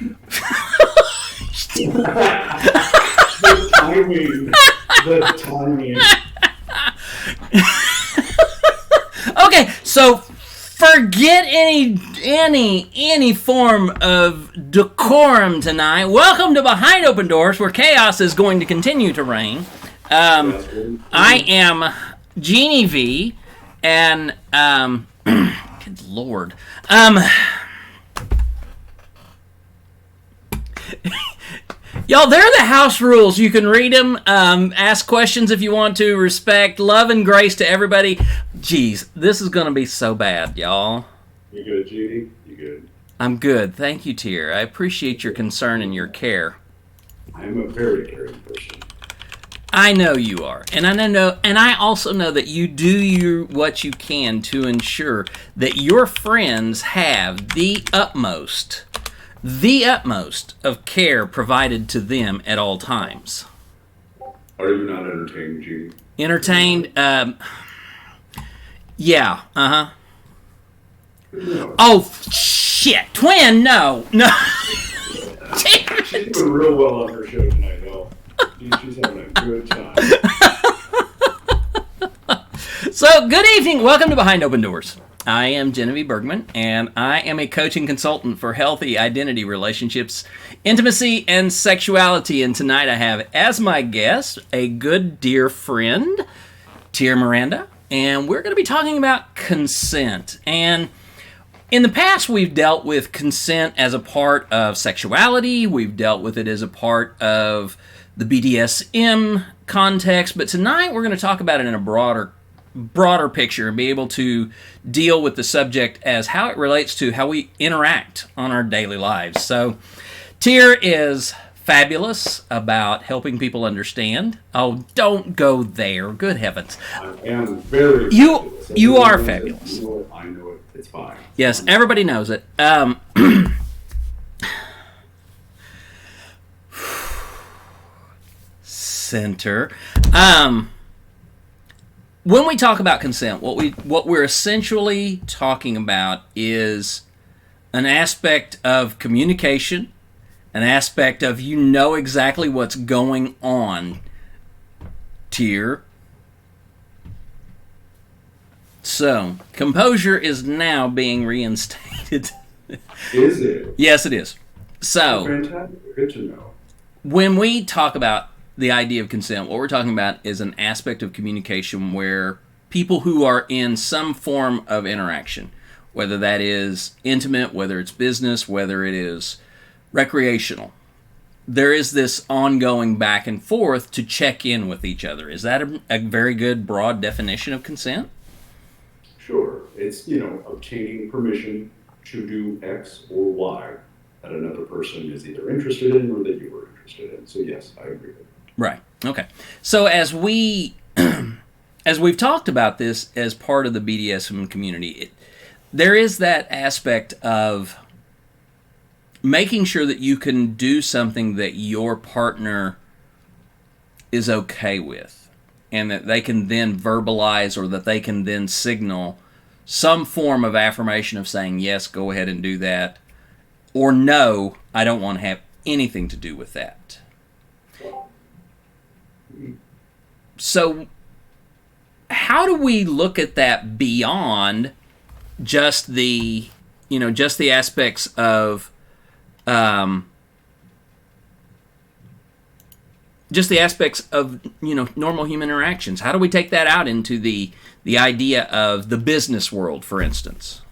The timing. The timing. Okay, so forget any form of decorum tonight. Welcome to Behind Open Doors, where chaos is going to continue to reign. I am Jeannie V, and good lord, y'all, they're the house rules. You can read them, ask questions if you want to, respect, love, and grace to everybody. Jeez, this is going to be so bad, y'all. You good, Judy? You good? I'm good. Thank you, Tier. I appreciate your concern and your care. I'm a very caring person. I know you are. And I also know that you do what you can to ensure that your friends have the utmost of care provided to them at all times. Are you not entertained, Judy? Entertained? Yeah. Uh-huh. No. Oh, shit. Twin, no. She's doing real well on her show tonight, y'all. She's having a good time. So, good evening. Welcome to Behind Open Doors. I am Genevieve Bergman, and I am a coaching consultant for healthy identity relationships, intimacy, and sexuality. And tonight I have as my guest a good dear friend, Tier Miranda, and we're going to be talking about consent. And in the past, we've dealt with consent as a part of sexuality. We've dealt with it as a part of the BDSM context. But tonight, we're going to talk about it in a broader picture and be able to deal with the subject as how it relates to how we interact on our daily lives. So, Tier is fabulous about helping people understand. Oh, don't go there. Good heavens. I am very fabulous. You are fabulous. You know it, I know it. It's fine. Yes, everybody knows it. Center. When we talk about consent, what we're essentially talking about is an aspect of communication, an aspect of you know exactly what's going on, Tier. So, composure is now being reinstated. Is it? Yes, it is. So, Fantastic. Good to know. When we talk about the idea of consent, what we're talking about is an aspect of communication where people who are in some form of interaction, whether that is intimate, whether it's business, whether it is recreational, there is this ongoing back and forth to check in with each other. Is that a very good broad definition of consent? Sure. It's, obtaining permission to do X or Y that another person is either interested in or that you were interested in. So yes, I agree with it. Right. Okay. So as we've talked about this as part of the BDSM community, there is that aspect of making sure that you can do something that your partner is okay with, and that they can then verbalize or that they can then signal some form of affirmation of saying, yes, go ahead and do that, or no, I don't want to have anything to do with that. So, how do we look at that beyond just the aspects of, normal human interactions? How do we take that out into the idea of the business world, for instance?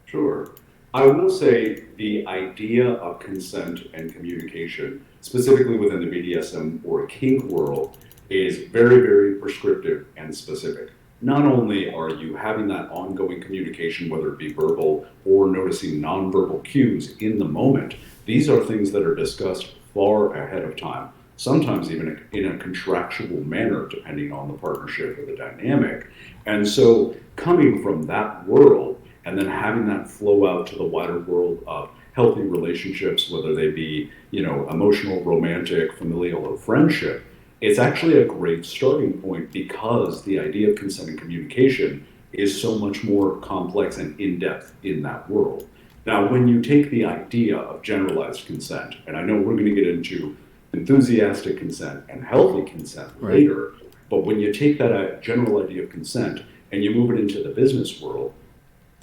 Sure. I will say the idea of consent and communication, specifically within the BDSM or kink world, is very, very prescriptive and specific. Not only are you having that ongoing communication, whether it be verbal or noticing nonverbal cues in the moment, these are things that are discussed far ahead of time, sometimes even in a contractual manner, depending on the partnership or the dynamic. And so coming from that world and then having that flow out to the wider world of healthy relationships, whether they be, emotional, romantic, familial, or friendship, it's actually a great starting point because the idea of consent and communication is so much more complex and in-depth in that world. Now, when you take the idea of generalized consent, and I know we're going to get into enthusiastic consent and healthy consent Right. later, but when you take that general idea of consent and you move it into the business world,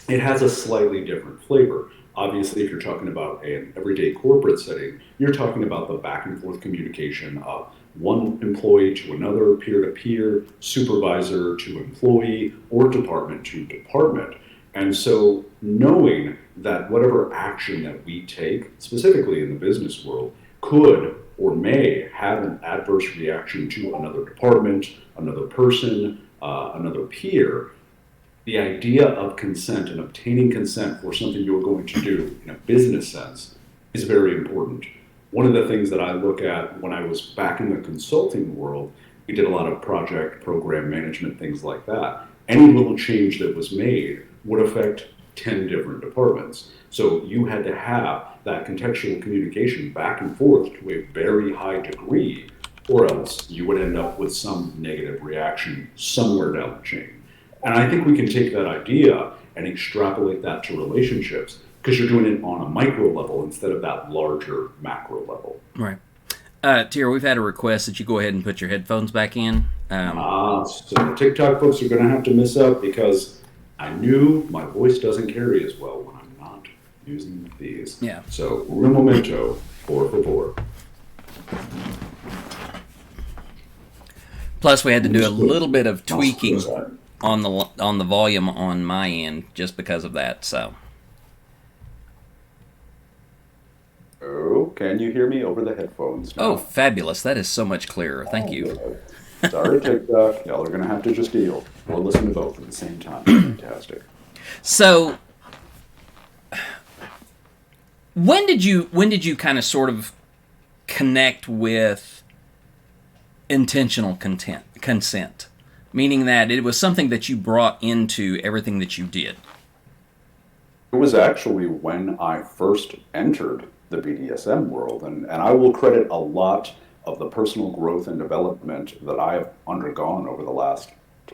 it has a slightly different flavor. Obviously, if you're talking about an everyday corporate setting, you're talking about the back and forth communication of one employee to another, peer to peer, supervisor to employee, or department to department. And so, knowing that whatever action that we take, specifically in the business world, could or may have an adverse reaction to another department, another person, another peer, the idea of consent and obtaining consent for something you're going to do in a business sense is very important. One of the things that I look at when I was back in the consulting world, we did a lot of project, program management, things like that. Any little change that was made would affect 10 different departments. So you had to have that contextual communication back and forth to a very high degree, or else you would end up with some negative reaction somewhere down the chain. And I think we can take that idea and extrapolate that to relationships because you're doing it on a micro level instead of that larger macro level. Right. Tira, we've had a request that you go ahead and put your headphones back in. So the TikTok folks are going to have to miss out because I knew my voice doesn't carry as well when I'm not using these. Yeah. So un momento, por favor. Plus, we had to do a little bit of Mouse tweaking aside. on the volume on my end just because of that. So, Oh, can you hear me over the headphones now? oh, fabulous! That is so much clearer. Thank you. Sorry, TikTok. Y'all are going to have to just deal or listen to both at the same time. Fantastic. So, when did you kind of sort of connect with intentional consent, meaning that it was something that you brought into everything that you did? It was actually when I first entered the BDSM world, and I will credit a lot of the personal growth and development that I have undergone over the last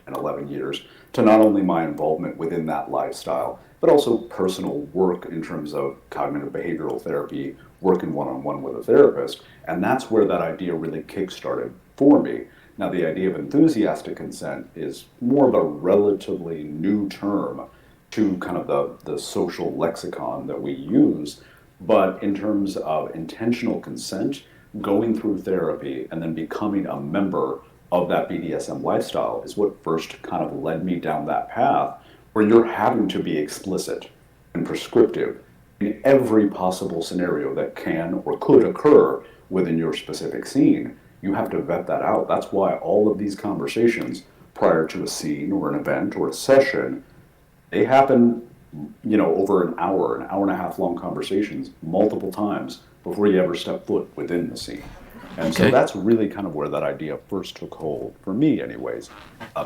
10, 11 years to not only my involvement within that lifestyle, but also personal work in terms of cognitive behavioral therapy, working one-on-one with a therapist. And that's where that idea really kick-started for me. Now, the idea of enthusiastic consent is more of a relatively new term to kind of the social lexicon that we use. But in terms of intentional consent, going through therapy and then becoming a member of that BDSM lifestyle is what first kind of led me down that path where you're having to be explicit and prescriptive in every possible scenario that can or could occur within your specific scene. You have to vet that out. That's why all of these conversations prior to a scene or an event or a session, they happen, over an hour and a half long conversations multiple times before you ever step foot within the scene. And so Okay. that's really kind of where that idea first took hold, for me anyways.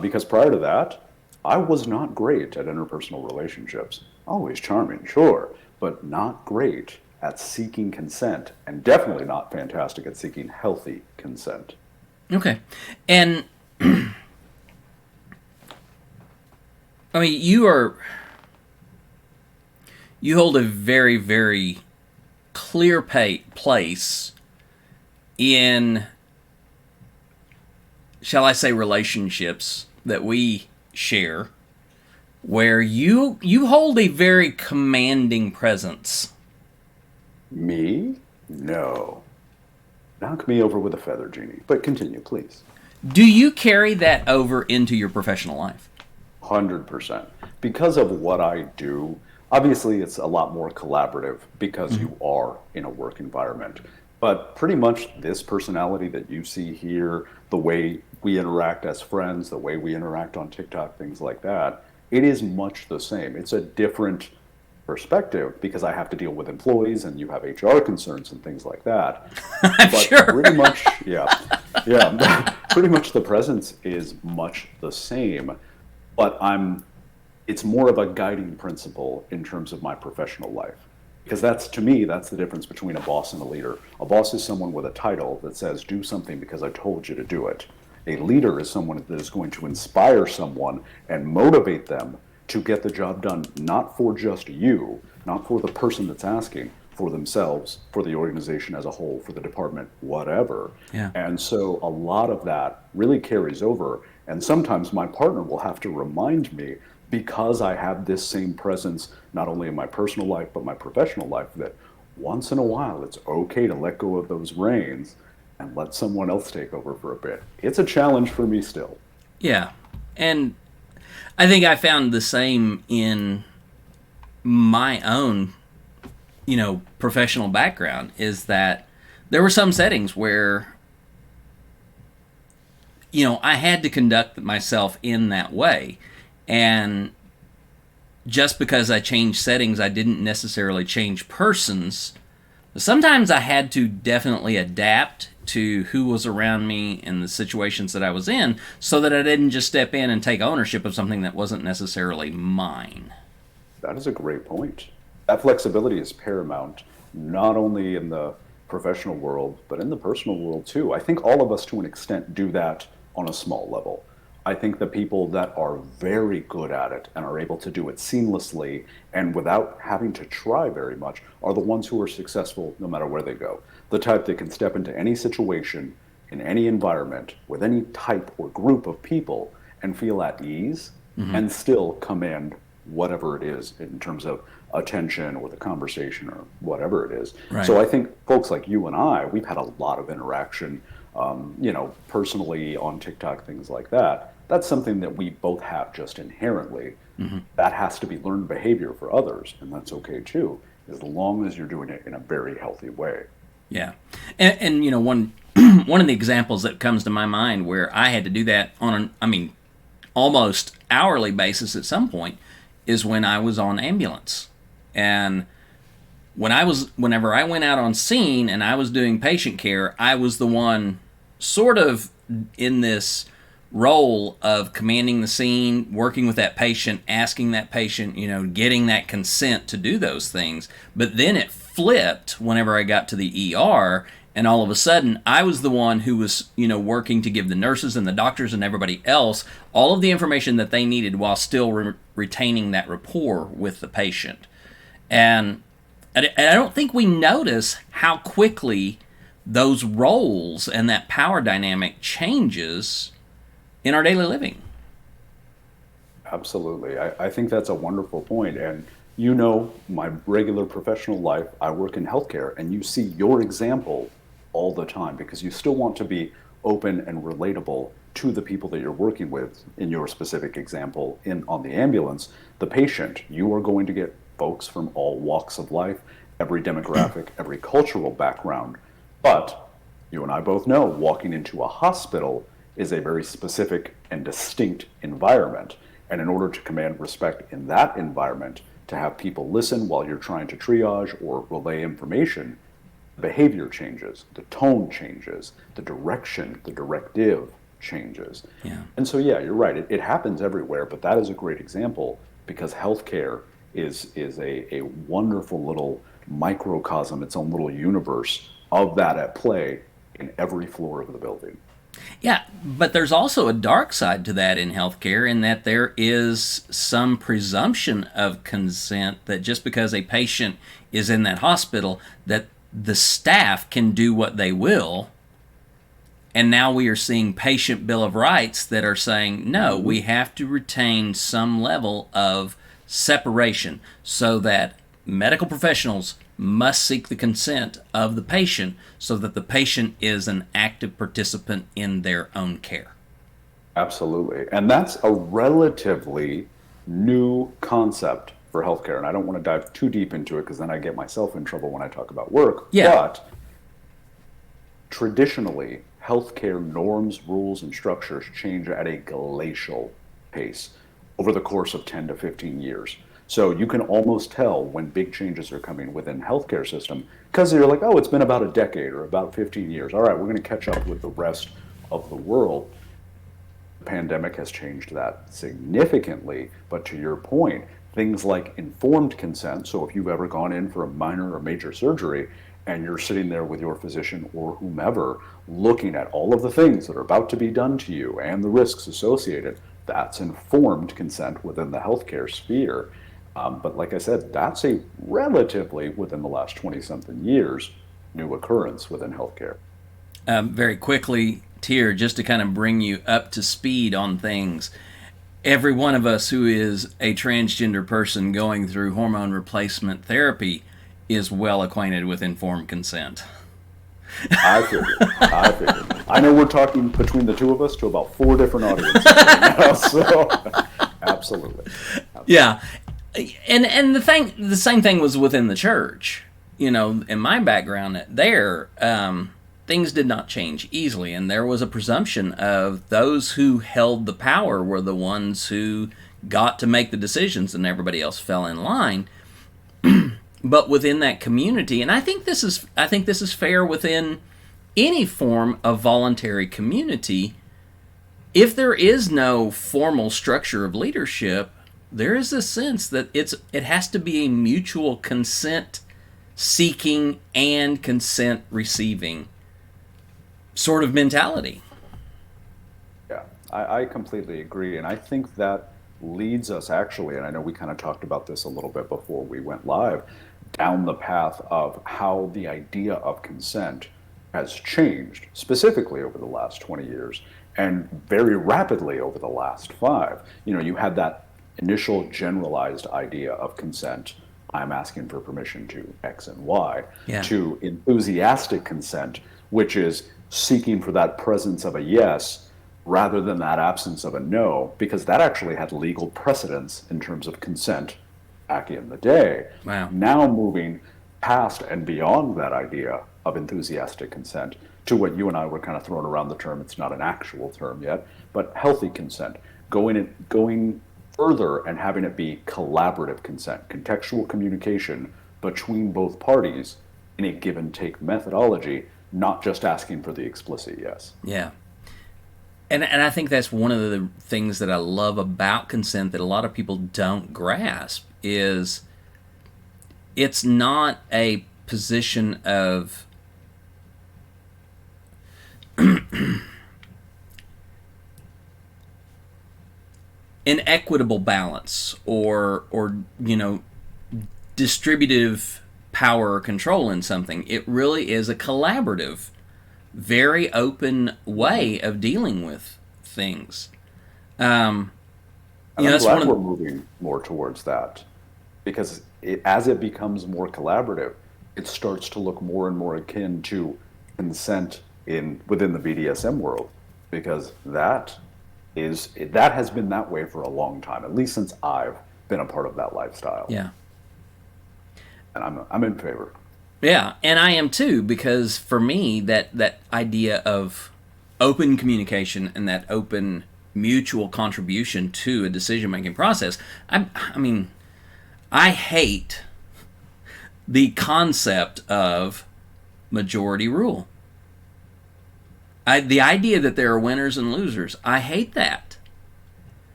Because prior to that, I was not great at interpersonal relationships. Always charming, sure, but not great at seeking consent, and definitely not fantastic at seeking healthy consent. Okay. And I mean, you hold a very, very clear place in, shall I say, relationships that we share, where you hold a very commanding presence. Me? No. Knock me over with a feather, Jeannie. But continue, please. Do you carry that over into your professional life? 100%. Because of what I do, obviously it's a lot more collaborative because you are in a work environment. But pretty much this personality that you see here, the way we interact as friends, the way we interact on TikTok, things like that, it is much the same. It's a different perspective because I have to deal with employees and you have HR concerns and things like that. I'm But sure. pretty much, yeah, pretty much the presence is much the same. But it's more of a guiding principle in terms of my professional life. Because to me, that's the difference between a boss and a leader. A boss is someone with a title that says, do something because I told you to do it. A leader is someone that is going to inspire someone and motivate them to get the job done, not for just you, not for the person that's asking, for themselves, for the organization as a whole, for the department, whatever. Yeah. And so a lot of that really carries over. And sometimes my partner will have to remind me, because I have this same presence, not only in my personal life, but my professional life, that once in a while it's okay to let go of those reins and let someone else take over for a bit. It's a challenge for me still. Yeah. And I think I found the same in my own, professional background, is that there were some settings where, I had to conduct myself in that way. And just because I changed settings, I didn't necessarily change persons. Sometimes I had to definitely adapt to who was around me and the situations that I was in, so that I didn't just step in and take ownership of something that wasn't necessarily mine. That is a great point. That flexibility is paramount, not only in the professional world, but in the personal world too. I think all of us, to an extent, do that on a small level. I think the people that are very good at it and are able to do it seamlessly and without having to try very much are the ones who are successful no matter where they go. The type that can step into any situation, in any environment, with any type or group of people and feel at ease and still command whatever it is in terms of attention or the conversation or whatever it is. Right. So I think folks like you and I, we've had a lot of interaction, personally on TikTok, things like that. That's something that we both have just inherently. That has to be learned behavior for others, and that's okay too, as long as you're doing it in a very healthy way. Yeah. And one one of the examples that comes to my mind where I had to do that on almost hourly basis at some point is when I was on ambulance. And whenever I went out on scene and I was doing patient care, I was the one sort of in this role of commanding the scene, working with that patient, asking that patient, getting that consent to do those things. But then it flipped whenever I got to the ER, and all of a sudden I was the one who was, working to give the nurses and the doctors and everybody else all of the information that they needed while still retaining that rapport with the patient. And I don't think we notice how quickly those roles and that power dynamic changes in our daily living. Absolutely. I think that's a wonderful point. And my regular professional life, I work in healthcare, and you see your example all the time because you still want to be open and relatable to the people that you're working with. In your specific example, on the ambulance, the patient, you are going to get folks from all walks of life, every demographic, every cultural background. But you and I both know walking into a hospital is a very specific and distinct environment. And in order to command respect in that environment, to have people listen while you're trying to triage or relay information, behavior changes, the tone changes, the direction, the directive changes. Yeah. And so, yeah, you're right. It happens everywhere, but that is a great example because healthcare is a wonderful little microcosm, its own little universe of that at play in every floor of the building. Yeah, but there's also a dark side to that in healthcare, in that there is some presumption of consent that just because a patient is in that hospital, that the staff can do what they will. And now we are seeing patient bill of rights that are saying, no, we have to retain some level of separation so that medical professionals must seek the consent of the patient so that the patient is an active participant in their own care. Absolutely. And that's a relatively new concept for healthcare. And I don't want to dive too deep into it because then I get myself in trouble when I talk about work. Yeah. But traditionally, healthcare norms, rules, and structures change at a glacial pace over the course of 10 to 15 years. So you can almost tell when big changes are coming within the healthcare system because you're like, oh, it's been about a decade or about 15 years. All right, we're going to catch up with the rest of the world. The pandemic has changed that significantly. But to your point, things like informed consent. So if you've ever gone in for a minor or major surgery and you're sitting there with your physician or whomever looking at all of the things that are about to be done to you and the risks associated, that's informed consent within the healthcare sphere. But like I said, that's a relatively, within the last 20 something years, new occurrence within healthcare. Very quickly, Tier, just to kind of bring you up to speed on things. Every one of us who is a transgender person going through hormone replacement therapy is well acquainted with informed consent. I figured. I figured. I know we're talking between the two of us to about four different audiences right now, so absolutely. Yeah, and the same thing was within the church. You know, in my background there, things did not change easily, and there was a presumption of those who held the power were the ones who got to make the decisions, and everybody else fell in line. But within that community, and I think this is fair within any form of voluntary community. If there is no formal structure of leadership, there is a sense that it has to be a mutual consent seeking and consent receiving sort of mentality. Yeah, I completely agree. And I think that leads us actually, and I know we kind of talked about this a little bit before we went live, down the path of how the idea of consent has changed, specifically over the last 20 years, and very rapidly over the last five. You know, you had that initial generalized idea of consent. I'm asking for permission to X and Y, Yeah. to enthusiastic consent, which is seeking for that presence of a yes rather than that absence of a no, because that actually had legal precedence in terms of consent back in the day. Wow. Now moving past and beyond that idea of enthusiastic consent to what you and I were kind of throwing around the term, it's not an actual term yet, but healthy consent, going further and having it be collaborative consent, contextual communication between both parties in a give and take methodology, not just asking for the explicit yes. Yeah. And I think that's one of the things that I love about consent that a lot of people don't grasp is it's not a position of inequitable balance or distributive power or control in something. It really is a collaborative, very open way of dealing with things. And I'm That's one glad of we're moving more towards that because as it becomes more collaborative, it starts to look more and more akin to consent within the BDSM world because that has been that way for a long time, at least since I've been a part of that lifestyle. yeah. And I'm in favor. Yeah, and I am too, because for me, that idea of open communication and that open mutual contribution to a decision-making process, I mean, I hate the concept of majority rule. The idea that there are winners and losers, I hate that.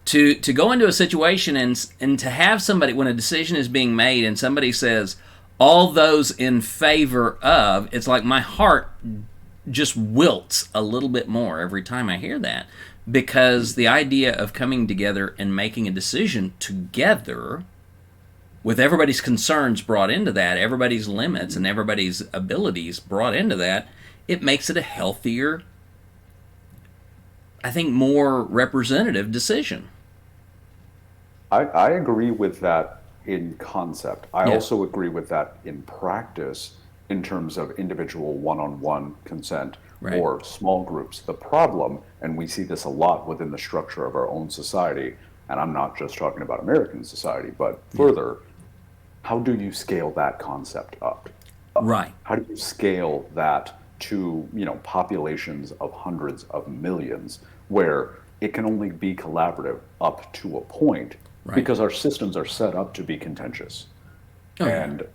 To go into a situation and to have somebody, when a decision is being made and somebody says, all those in favor of, it's like my heart just wilts a little bit more every time I hear that. Because the idea of coming together and making a decision together with everybody's concerns brought into that, everybody's limits and everybody's abilities brought into that, it makes it a healthier, I think, more representative decision. I agree with that in concept. I Yeah. also agree with that in practice in terms of individual one-on-one consent Right. or small groups. The problem, and we see this a lot within the structure of our own society, and I'm not just talking about American society, but further, how do you scale that concept up? Right. How do you scale that to, populations of hundreds of millions where it can only be collaborative up to a point Right. because our systems are set up to be contentious. Oh, yeah. And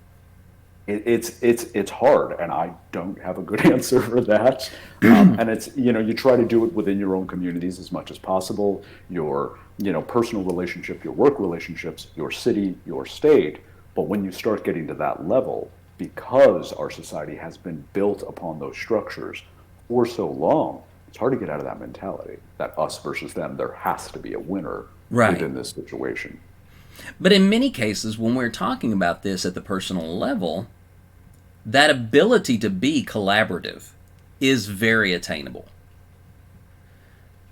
it's hard, and I don't have a good answer for that. And it's you try to do it within your own communities as much as possible, your personal relationship, your work relationships, your city, your state. But when you start getting to that level, because our society has been built upon those structures for so long, it's hard to get out of that mentality that us versus them. There has to be a winner Right. within this situation. But in many cases, when we're talking about this at the personal level, that ability to be collaborative is very attainable.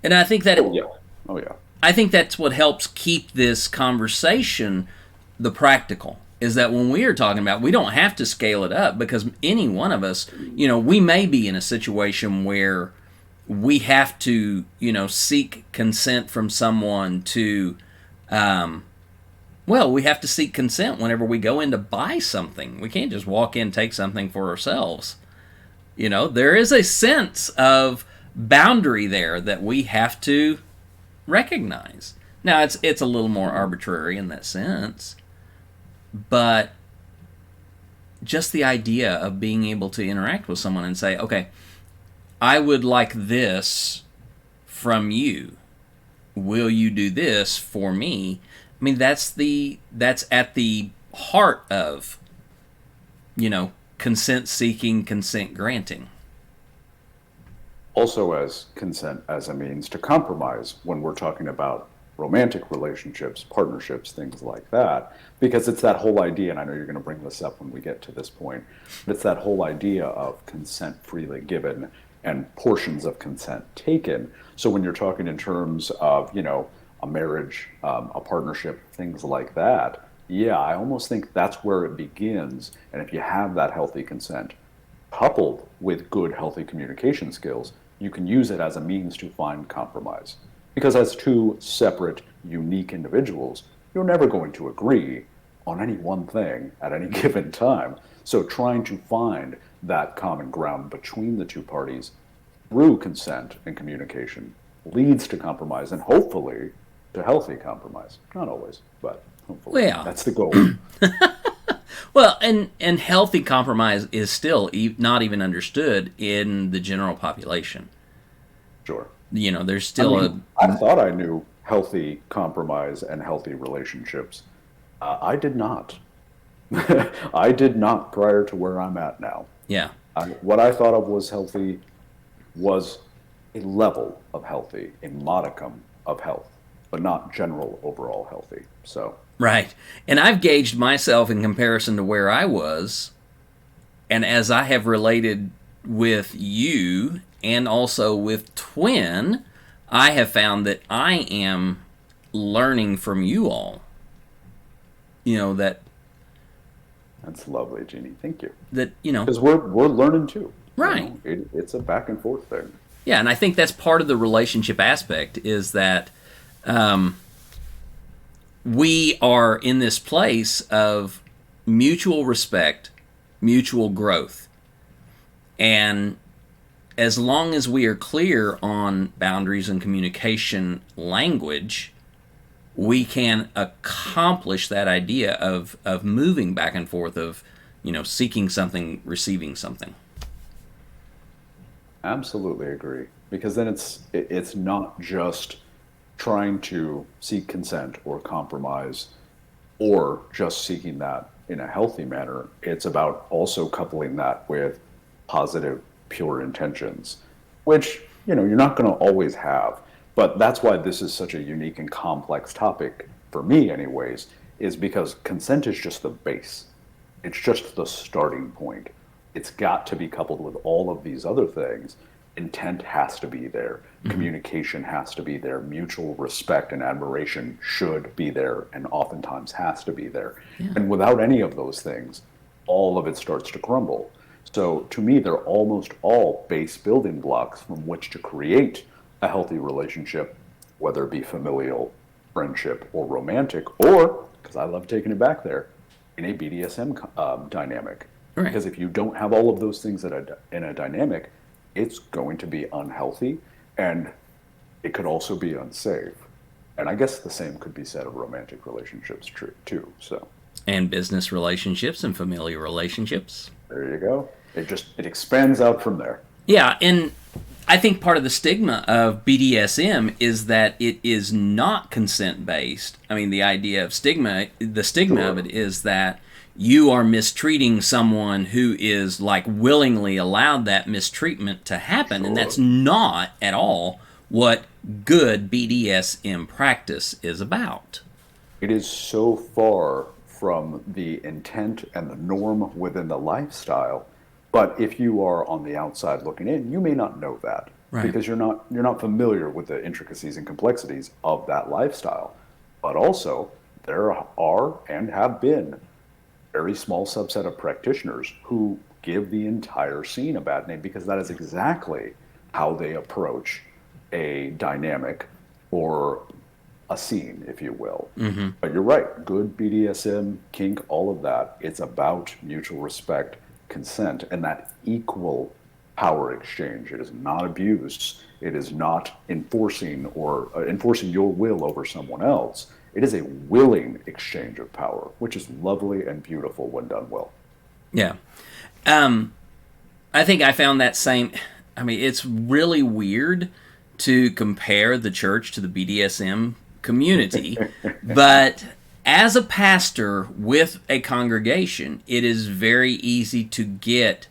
And I think that Oh yeah. Oh yeah. I think that's what helps keep this conversation the practical. Is that when we are talking about, we don't have to scale it up, because any one of us, we may be in a situation where we have to, seek consent from someone to, we have to seek consent whenever we go in to buy something. We can't just walk in, take something for ourselves. There is a sense of boundary there that we have to recognize. Now, it's a little more arbitrary in that sense, but just the idea of being able to interact with someone and say, okay, I would like this from you. Will you do this for me? I mean, that's at the heart of, consent seeking, consent granting. Also as consent as a means to compromise when we're talking about romantic relationships, partnerships, things like that, because it's that whole idea, and I know you're going to bring this up when we get to this point, but it's that whole idea of consent freely given and portions of consent taken. So when you're talking in terms of, a marriage, a partnership, things like that, yeah, I almost think that's where it begins. And if you have that healthy consent, coupled with good, healthy communication skills, you can use it as a means to find compromise. Because as two separate, unique individuals, you're never going to agree on any one thing at any given time. So trying to find that common ground between the two parties through consent and communication leads to compromise, and hopefully to healthy compromise. Not always, but hopefully. Well, that's the goal. Well, and healthy compromise is still not even understood in the general population. Sure. There's still I thought I knew healthy compromise and healthy relationships. I did not. I did not prior to where I'm at now. Yeah. What I thought of was healthy was a level of healthy, a modicum of health, but not general overall healthy. So. Right. And I've gauged myself in comparison to where I was, and as I have related with you and also with Twin, I have found that I am learning from you all. That... That's lovely, Jeannie. Thank you. Because we're learning too. Right. It's a back and forth thing. Yeah, and I think that's part of the relationship aspect, is that we are in this place of mutual respect, mutual growth. And as long as we are clear on boundaries and communication language, we can accomplish that idea of moving back and forth, of, seeking something, receiving something. Absolutely agree. Because then it's not just trying to seek consent or compromise or just seeking that in a healthy manner. It's about also coupling that with positive, pure intentions, which, you're not going to always have. But that's why this is such a unique and complex topic, for me anyways, is because consent is just the base. It's just the starting point. It's got to be coupled with all of these other things. Intent has to be there. Mm-hmm. Communication has to be there. Mutual respect and admiration should be there, and oftentimes has to be there. Yeah. And without any of those things, all of it starts to crumble. So to me, they're almost all base building blocks from which to create a healthy relationship, whether it be familial, friendship, or romantic, or, because I love taking it back there, in a BDSM dynamic. Right. Because if you don't have all of those things in a dynamic, it's going to be unhealthy, and it could also be unsafe. And I guess the same could be said of romantic relationships too. So. And business relationships and familiar relationships. There you go. It expands out from there. Yeah, and I think part of the stigma of BDSM is that it is not consent-based. I mean, the idea of stigma sure. of it is that you are mistreating someone who is willingly allowed that mistreatment to happen. Sure. And that's not at all what good BDSM practice is about. it is so far from the intent and the norm within the lifestyle. But if you are on the outside looking in, you may not know that Right. because you're not familiar with the intricacies and complexities of that lifestyle. But also, there are and have been very small subset of practitioners who give the entire scene a bad name because that is exactly how they approach a dynamic or a scene, if you will. But you're right, good BDSM, kink, all of that, it's about mutual respect, consent, and that equal power exchange. It is not abuse. It is not enforcing or enforcing your will over someone else. It is a willing exchange of power, which is lovely and beautiful when done well. Yeah. I think I found that same. I mean, it's really weird to compare the church to the BDSM community, but as a pastor with a congregation, it is very easy to get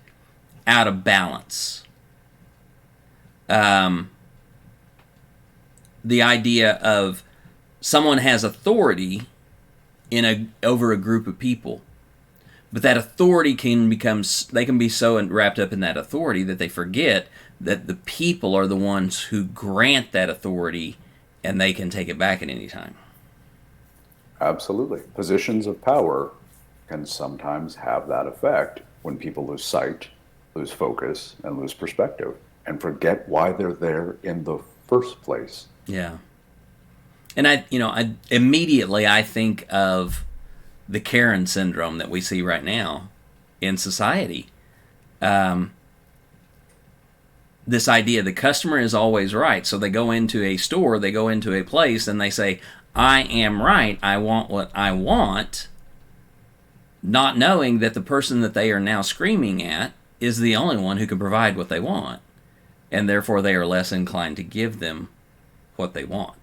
out of balance. The idea of someone has authority over a group of people, but that authority they can be so wrapped up in that authority that they forget that the people are the ones who grant that authority, and they can take it back at any time. Absolutely. Positions of power can sometimes have that effect when people lose sight, lose focus, and lose perspective, and forget why they're there in the first place. Yeah. And I immediately I think of the Karen syndrome that we see right now in society. This idea the customer is always right. So they go into a store, they go into a place, and they say, I am right, I want what I want, not knowing that the person that they are now screaming at is the only one who can provide what they want. And therefore they are less inclined to give them what they want.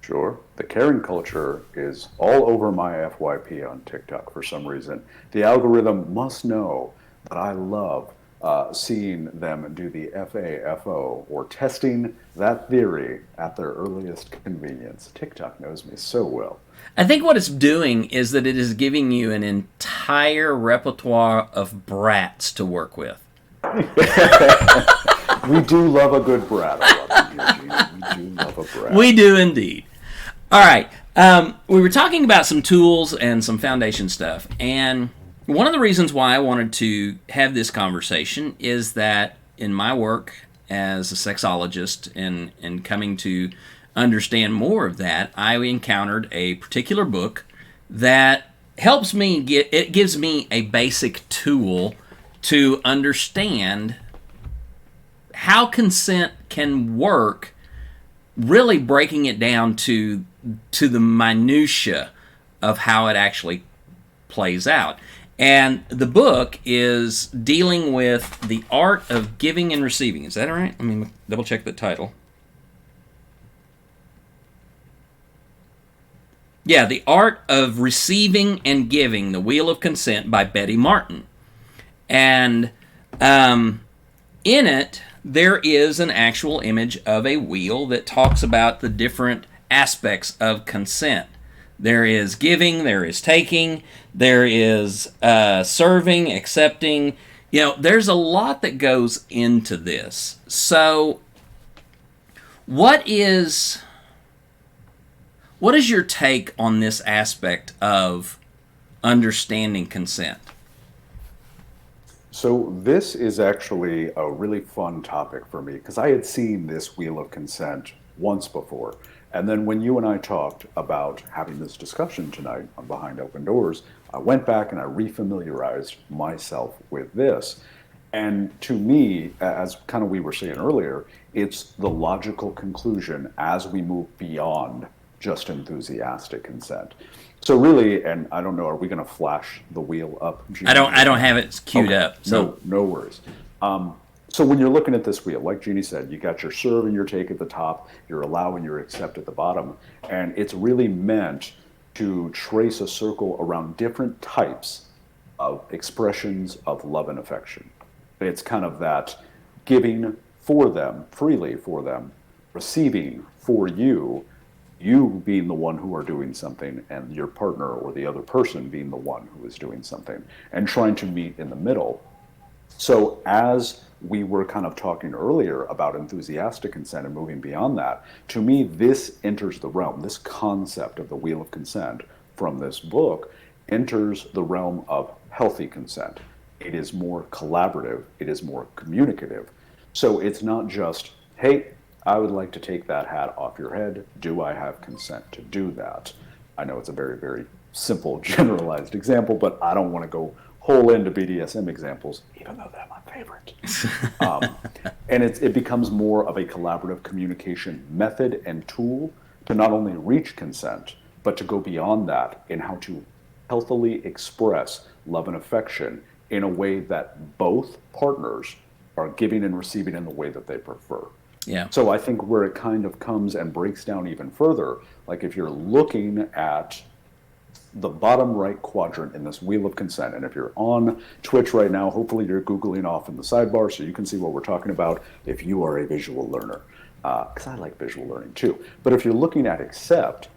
Sure. The Karen culture is all over my FYP on TikTok for some reason. The algorithm must know that I love seeing them do the FAFO or testing that theory at their earliest convenience. TikTok knows me so well. I think what it's doing is that it is giving you an entire repertoire of brats to work with. We do love a good brat. I love you, Eugene. We do love a brat. We do indeed. All right. We were talking about some tools and some foundation stuff. And one of the reasons why I wanted to have this conversation is that in my work as a sexologist and coming to understand more of that, I encountered a particular book that helps me it gives me a basic tool to understand how consent can work, really breaking it down to the minutia of how it actually plays out. And the book is dealing with the art of giving and receiving. Is that all right? Let me double check the title. Yeah, The Art of Receiving and Giving, The Wheel of Consent by Betty Martin. And in it, there is an actual image of a wheel that talks about the different aspects of consent. There is giving, there is taking, there is serving, accepting. There's a lot that goes into this. So, what is your take on this aspect of understanding consent? So this is actually a really fun topic for me because I had seen this Wheel of Consent once before. And then when you and I talked about having this discussion tonight on Behind Open Doors, I went back and I refamiliarized myself with this. And to me, as kind of we were saying earlier, it's the logical conclusion as we move beyond just enthusiastic consent. So really, and I don't know, are we going to flash the wheel up? Gene? I don't have it queued up. So. No worries. So when you're looking at this wheel, like Jeannie said, you got your serve and your take at the top, your allow and your accept at the bottom, and it's really meant to trace a circle around different types of expressions of love and affection. It's kind of that giving for them, freely for them, receiving for you, you being the one who are doing something and your partner or the other person being the one who is doing something, and trying to meet in the middle. So as we were kind of talking earlier about enthusiastic consent and moving beyond that, to me, this enters the realm, this concept of the wheel of consent from this book enters the realm of healthy consent. It is more collaborative, it is more communicative. So it's not just, hey, I would like to take that hat off your head. Do I have consent to do that? I know it's a very, very simple, generalized example, but I don't want to go whole into BDSM examples, even though they're my favorite. And it becomes more of a collaborative communication method and tool to not only reach consent, but to go beyond that in how to healthily express love and affection in a way that both partners are giving and receiving in the way that they prefer. Yeah. So I think where it kind of comes and breaks down even further, like if you're looking at the bottom right quadrant in this wheel of consent, and if you're on Twitch right now, hopefully you're Googling off in the sidebar so you can see what we're talking about if you are a visual learner, because I like visual learning too. But if you're looking at accept,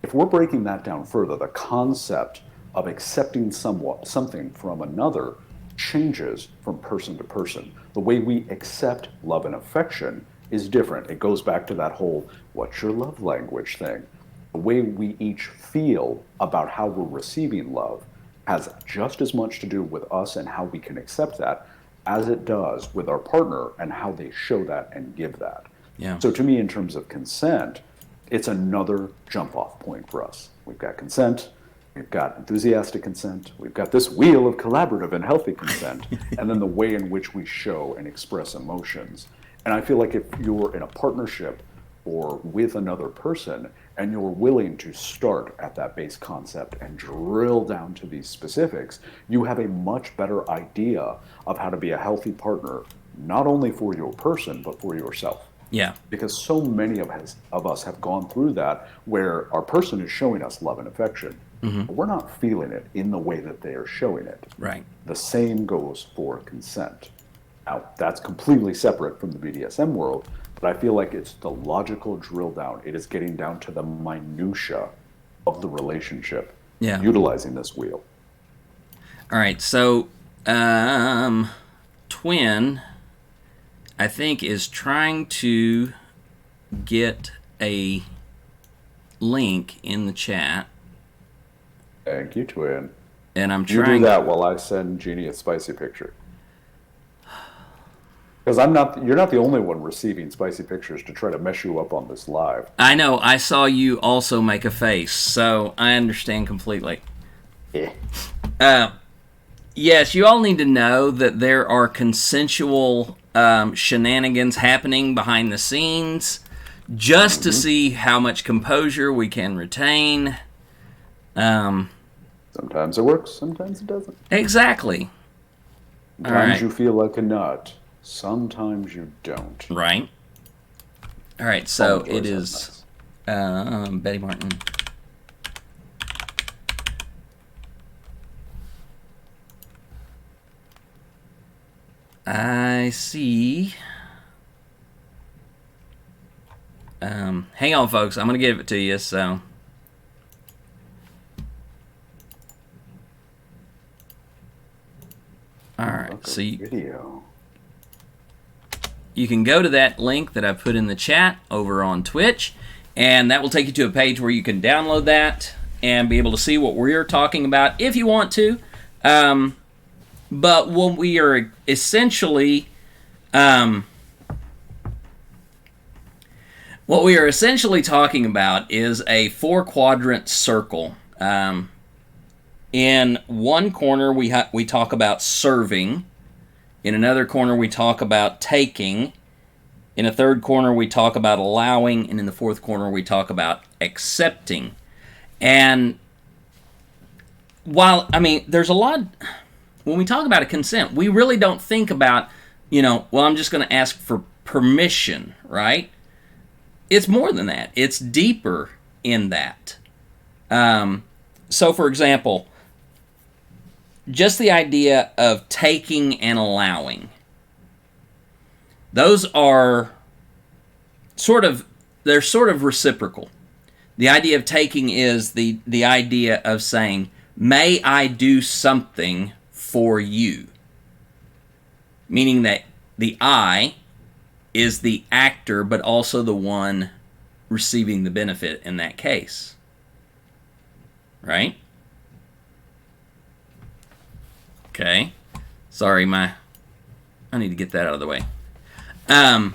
if we're breaking that down further, the concept of accepting something from another changes from person to person. The way we accept love and affection is different. It goes back to that whole what's your love language thing. The way we each feel about how we're receiving love has just as much to do with us and how we can accept that as it does with our partner and how they show that and give that. Yeah. So to me, in terms of consent, it's another jump off point for us. We've got consent, we've got enthusiastic consent, we've got this wheel of collaborative and healthy consent, and then the way in which we show and express emotions. And I feel like if you're in a partnership or with another person and you're willing to start at that base concept and drill down to these specifics, you have a much better idea of how to be a healthy partner, not only for your person, but for yourself. Yeah. Because so many of us have gone through that where our person is showing us love and affection, but we're not feeling it in the way that they are showing it. Right. The same goes for consent. Now, that's completely separate from the BDSM world, but I feel like it's the logical drill down. It is getting down to the minutia of the relationship, utilizing this wheel. All right, so Twin, I think, is trying to get a link in the chat. Thank you, Twin. And I'm You trying. do that while I send Jeannie a spicy picture. Because you're not the only one receiving spicy pictures to try to mess you up on this live. I know, I saw you also make a face, so I understand completely. Yeah. Yes, you all need to know that there are consensual shenanigans happening behind the scenes just to see how much composure we can retain. Sometimes it works, sometimes it doesn't. Exactly. Sometimes right. you feel like a nut, sometimes you don't. Right. All right, so All it choice is has Betty Martin. I see. Hang on, folks. I'm going to give it to you, so... All right, so video. You can go to that link that I put in the chat over on Twitch, and that will take you to a page where you can download that and be able to see what we're talking about if you want to. But what we are essentially talking about is a 4-quadrant circle. In one corner, we talk about serving. In another corner, we talk about taking. In a third corner, we talk about allowing. And in the fourth corner, we talk about accepting. And while, there's a lot... When we talk about a consent, we really don't think about, I'm just going to ask for permission, right? It's more than that. It's deeper in that. So, for example, just the idea of taking and allowing. Those are sort of reciprocal. The idea of taking is the idea of saying, may I do something for you? Meaning that the I is the actor, but also the one receiving the benefit in that case. Right? Okay. Sorry, I need to get that out of the way. And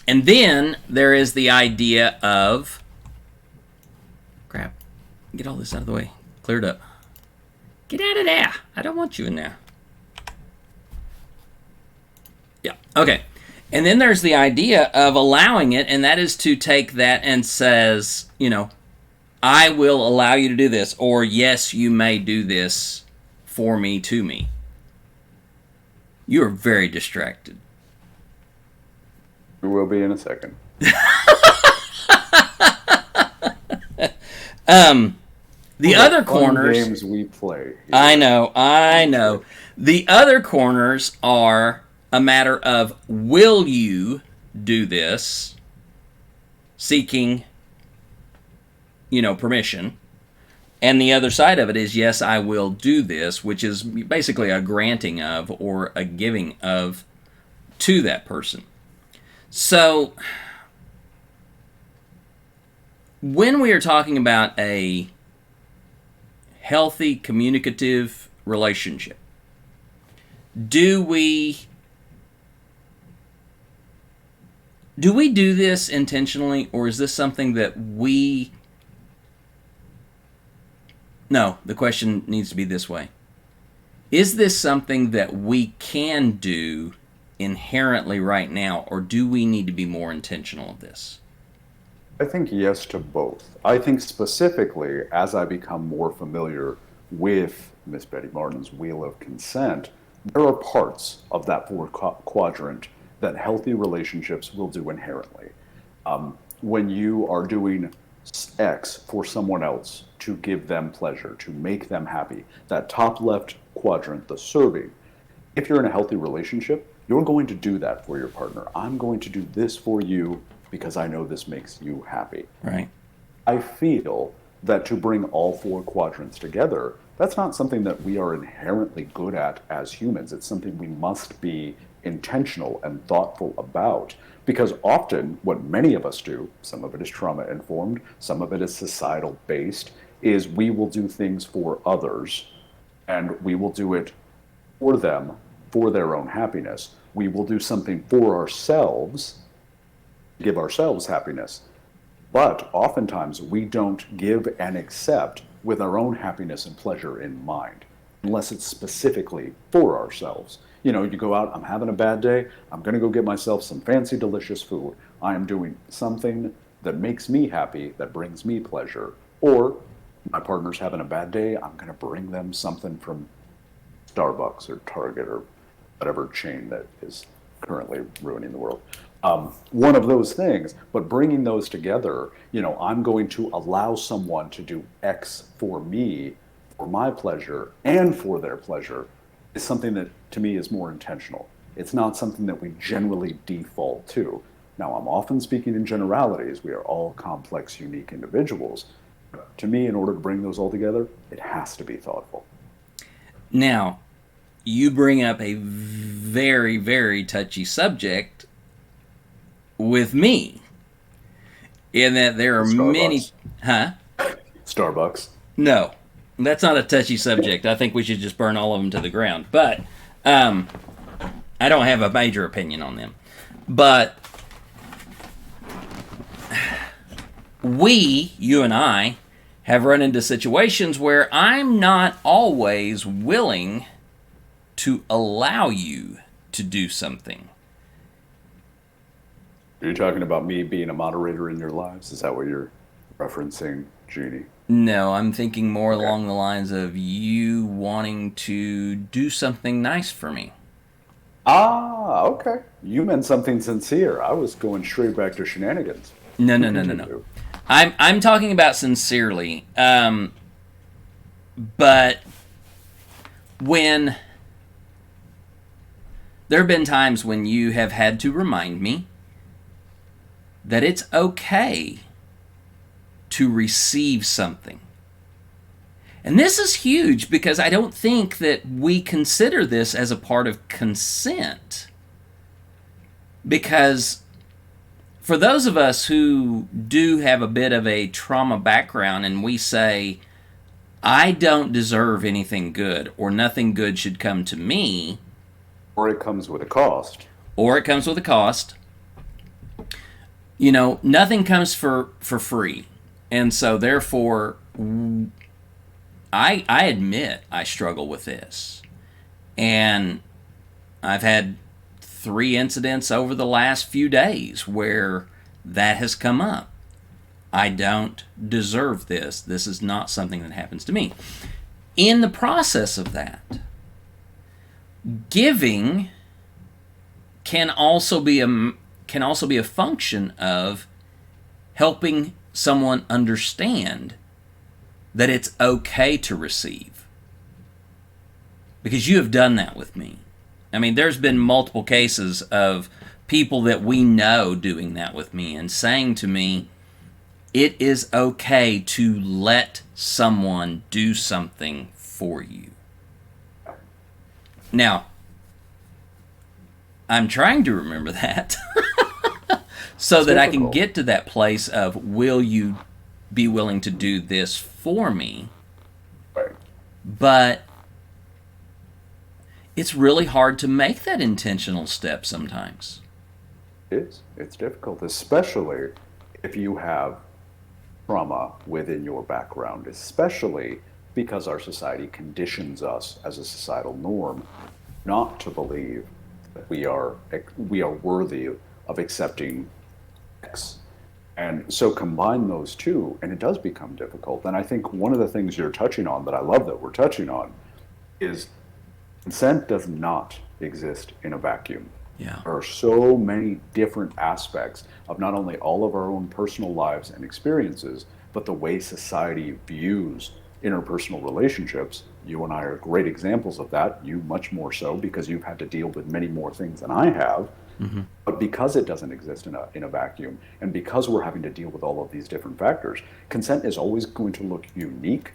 then there is the idea of, crap, get all this out of the way. Cleared up. Get out of there. I don't want you in there. Yeah, okay. And then there's the idea of allowing it, and that is to take that and says, I will allow you to do this, or yes, you may do this for me, to me. You are very distracted. We will be in a second. The other corners... games we play. I know. The other corners are a matter of, will you do this? Seeking, permission. And the other side of it is, yes, I will do this, which is basically a granting of or a giving of to that person. So, when we are talking about a healthy, communicative relationship, do we do this intentionally, or is this something that we... No, the question needs to be this way. Is this something that we can do inherently right now, or do we need to be more intentional of this? I think yes to both. I think specifically, as I become more familiar with Miss Betty Martin's Wheel of Consent, there are parts of that fourth quadrant that healthy relationships will do inherently. When you are doing X for someone else to give them pleasure, to make them happy, that top left quadrant, the serving, if you're in a healthy relationship, you're going to do that for your partner. I'm going to do this for you because I know this makes you happy. Right. I feel that to bring all four quadrants together, that's not something that we are inherently good at as humans. It's something we must be intentional and thoughtful about. Because often what many of us do, some of it is trauma informed, some of it is societal based, is we will do things for others and we will do it for them, for their own happiness. We will do something for ourselves, give ourselves happiness. But oftentimes we don't give and accept with our own happiness and pleasure in mind, unless it's specifically for ourselves. You go out, I'm having a bad day, I'm going to go get myself some fancy, delicious food. I am doing something that makes me happy, that brings me pleasure. Or my partner's having a bad day, I'm going to bring them something from Starbucks or Target or whatever chain that is currently ruining the world. One of those things, but bringing those together, I'm going to allow someone to do X for me, for my pleasure, and for their pleasure, is something that to me is more intentional. It's not something that we generally default to. Now, I'm often speaking in generalities. We are all complex, unique individuals. But to me, in order to bring those all together, it has to be thoughtful. Now, you bring up a very, very touchy subject with me, in that there are many... Huh? Starbucks. No, that's not a touchy subject. I think we should just burn all of them to the ground. But I don't have a major opinion on them. But you and I, have run into situations where I'm not always willing to allow you to do something. Are you talking about me being a moderator in your lives? Is that what you're referencing, Jeannie? No, I'm thinking more along the lines of you wanting to do something nice for me. Ah, okay. You meant something sincere. I was going straight back to shenanigans. No. I'm talking about sincerely. But when there have been times when you have had to remind me that it's okay to receive something. And this is huge because I don't think that we consider this as a part of consent. Because for those of us who do have a bit of a trauma background and we say, I don't deserve anything good, or nothing good should come to me, Or it comes with a cost. or it comes with a cost, you know, nothing comes for free. And so therefore, I admit I struggle with this. And I've had 3 incidents over the last few days where that has come up. I don't deserve this. This is not something that happens to me. In the process of that, giving can also be a function of helping someone understand that it's okay to receive. Because you have done that with me. I mean, there's been multiple cases of people that we know doing that with me and saying to me, it is okay to let someone do something for you. Now, I'm trying to remember that so that I can get to that place of, will you be willing to do this for me? Right. But it's really hard to make that intentional step sometimes. It's difficult, especially if you have trauma within your background, especially because our society conditions us as a societal norm not to believe that we are worthy of accepting X. And so combine those two, and it does become difficult. And I think one of the things you're touching on that I love that we're touching on is consent does not exist in a vacuum. Yeah. There are so many different aspects of not only all of our own personal lives and experiences, but the way society views interpersonal relationships. You and I are great examples of that. You much more so because you've had to deal with many more things than I have. Mm-hmm. But because it doesn't exist in a vacuum, and because we're having to deal with all of these different factors, consent is always going to look unique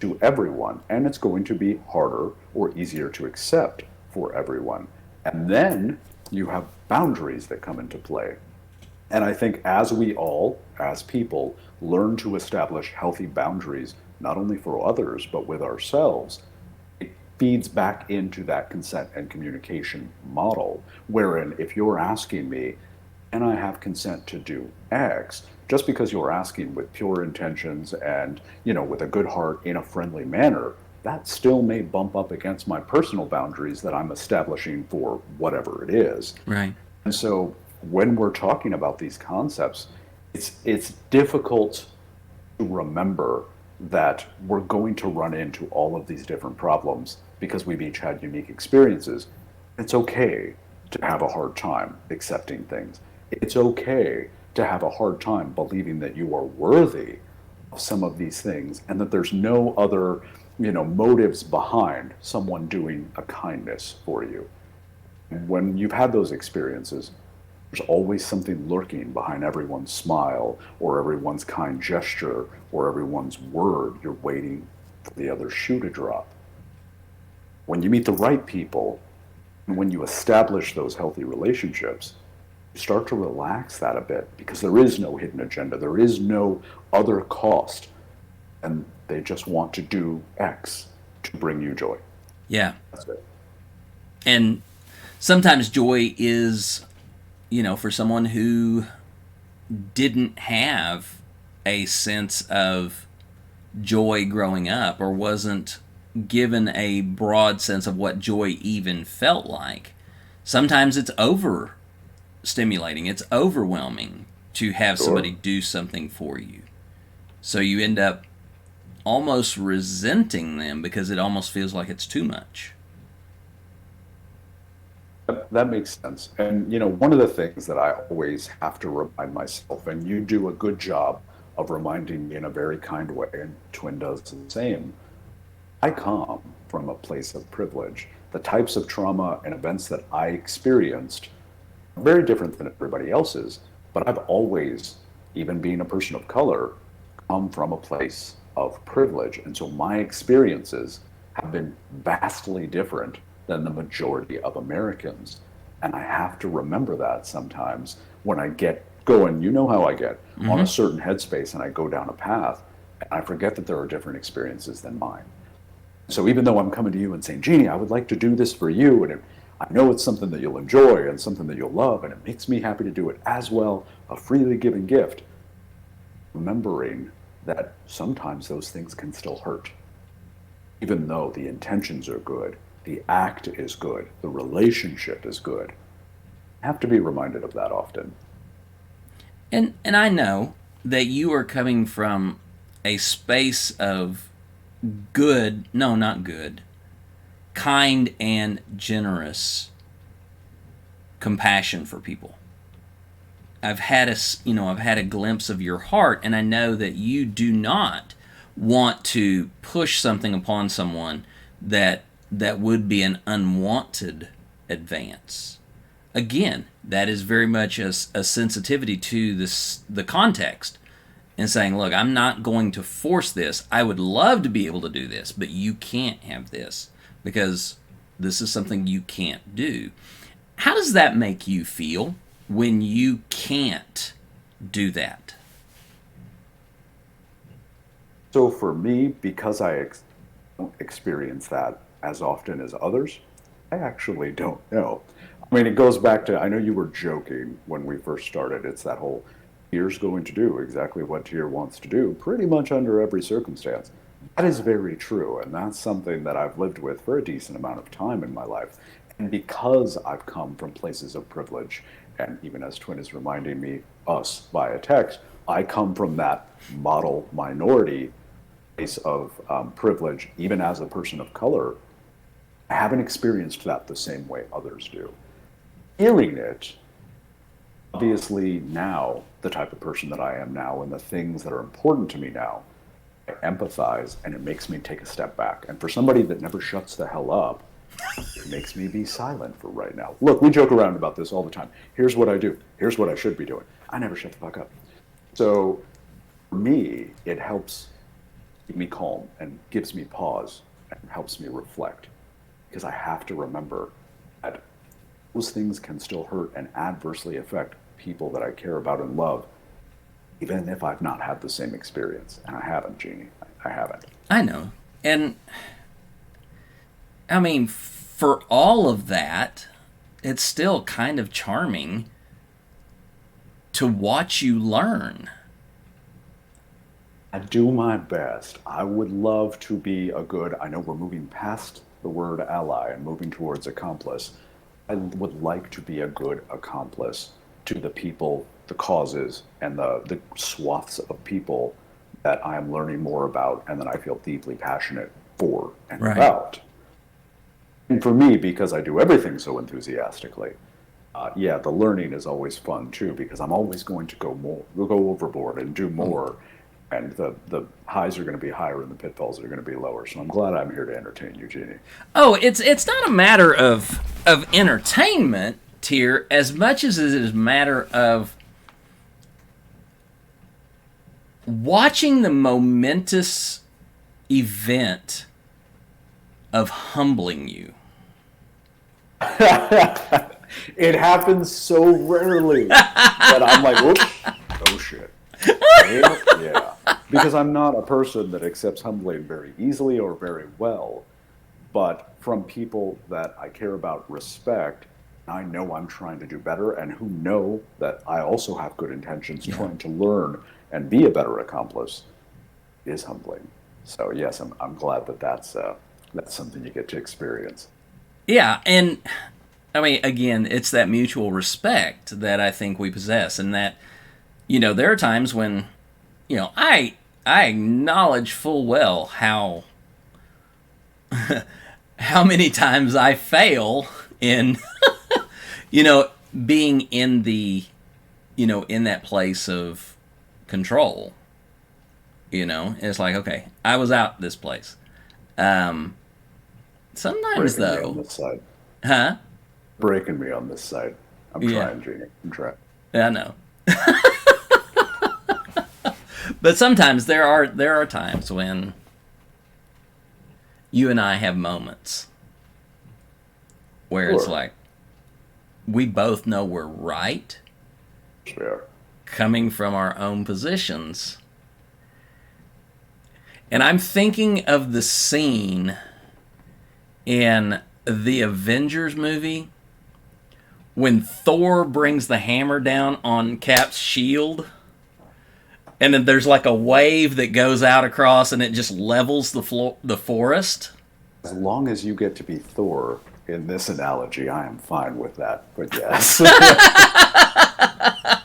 to everyone, and it's going to be harder or easier to accept for everyone. And then you have boundaries that come into play. And I think as we all, as people, learn to establish healthy boundaries, not only for others, but with ourselves, it feeds back into that consent and communication model, wherein if you're asking me, can I have consent to do X, just because you're asking with pure intentions and, with a good heart in a friendly manner, that still may bump up against my personal boundaries that I'm establishing for whatever it is. Right. And so when we're talking about these concepts, it's difficult to remember that we're going to run into all of these different problems because we've each had unique experiences. It's okay to have a hard time accepting things. It's okay to have a hard time believing that you are worthy of some of these things and that there's no other motives behind someone doing a kindness for you. And when you've had those experiences, there's always something lurking behind everyone's smile or everyone's kind gesture or everyone's word. You're waiting for the other shoe to drop. When you meet the right people, and when you establish those healthy relationships, you start to relax that a bit because there is no hidden agenda. There is no other cost. And they just want to do X to bring you joy. Yeah. That's it. And sometimes joy is, for someone who didn't have a sense of joy growing up or wasn't given a broad sense of what joy even felt like. Sometimes it's overstimulating. It's overwhelming to have somebody do something for you. So you end up almost resenting them because it almost feels like it's too much. That makes sense. And, one of the things that I always have to remind myself, and you do a good job of reminding me in a very kind way, and Twin does the same, I come from a place of privilege. The types of trauma and events that I experienced are very different than everybody else's, but I've always, even being a person of color, come from a place of privilege. And so my experiences have been vastly different than the majority of Americans. And I have to remember that sometimes when I get going, you know how I get on a certain headspace and I go down a path, and I forget that there are different experiences than mine. So even though I'm coming to you and saying, Jeannie, I would like to do this for you, and I know it's something that you'll enjoy and something that you'll love, and it makes me happy to do it as well, a freely given gift, remembering that sometimes those things can still hurt. Even though the intentions are good, the act is good, the relationship is good. I have to be reminded of that often. And I know that you are coming from a space of good, no, not good, kind and generous compassion for people. I've had a glimpse of your heart, and I know that you do not want to push something upon someone that would be an unwanted advance. Again, that is very much a sensitivity to the context, and saying, look, I'm not going to force this. I would love to be able to do this, but you can't have this because this is something you can't do. How does that make you feel when you can't do that? So for me, because I don't experience that as often as others, I actually don't know. I mean, it goes back to, I know you were joking when we first started. It's that whole Tyr's going to do exactly what Tyr wants to do, pretty much under every circumstance. That is very true, and that's something that I've lived with for a decent amount of time in my life. And because I've come from places of privilege, and even as Twin is reminding me, us via text, I come from that model minority place of privilege, even as a person of color. I haven't experienced that the same way others do. Hearing it, obviously now, the type of person that I am now and the things that are important to me now, I empathize, and it makes me take a step back. And for somebody that never shuts the hell up, it makes me be silent for right now. Look, we joke around about this all the time. Here's what I do. Here's what I should be doing. I never shut the fuck up. So for me, it helps keep me calm and gives me pause and helps me reflect, because I have to remember that those things can still hurt and adversely affect people that I care about and love, even if I've not had the same experience. And I haven't, Jeannie. I haven't. I know. And I mean, for all of that, it's still kind of charming to watch you learn. I do my best. I would love to be a good, I know we're moving past the word ally and moving towards accomplice. I would like to be a good accomplice to the people, the causes, and the swaths of people that I am learning more about and that I feel deeply passionate for and about. And for me, because I do everything so enthusiastically, the learning is always fun too, because I'm always going to go overboard and do more. And the highs are going to be higher and the pitfalls are going to be lower. So I'm glad I'm here to entertain you, Jeannie. Oh, it's not a matter of entertainment, Tyr, as much as it is a matter of watching the momentous event of humbling you. It happens so rarely that I'm like, whoops, oh shit. Yeah. Because I'm not a person that accepts humbling very easily or very well, but from people that I care about, respect, I know I'm trying to do better, and who know that I also have good intentions, trying to learn and be a better accomplice, is humbling. So yes, I'm glad that that's something you get to experience. Yeah, and I mean, again, it's that mutual respect that I think we possess, and that, there are times when, I acknowledge full well how many times I fail in, being in the, in that place of control. It's like, okay, I was out this place. Sometimes Breaking though, me on this side. huh? Breaking me on this side. I'm trying, Jeannie. I'm trying. I know. But sometimes there are times when you and I have moments where it's Sure. like we both know we're right, Sure. coming from our own positions. And I'm thinking of the scene in the Avengers movie when Thor brings the hammer down on Cap's shield, and then there's like a wave that goes out across and it just levels the forest. As long as you get to be Thor in this analogy, I am fine with that. But yes.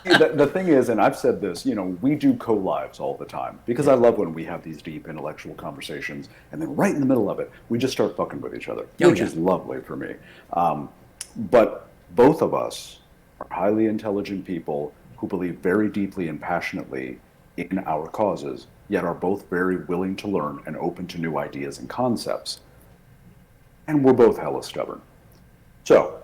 The thing is, and I've said this, we do co-lives all the time because I love when we have these deep intellectual conversations and then right in the middle of it, we just start fucking with each other, which is lovely for me. But both of us are highly intelligent people who believe very deeply and passionately in our causes, yet are both very willing to learn and open to new ideas and concepts. And we're both hella stubborn. So,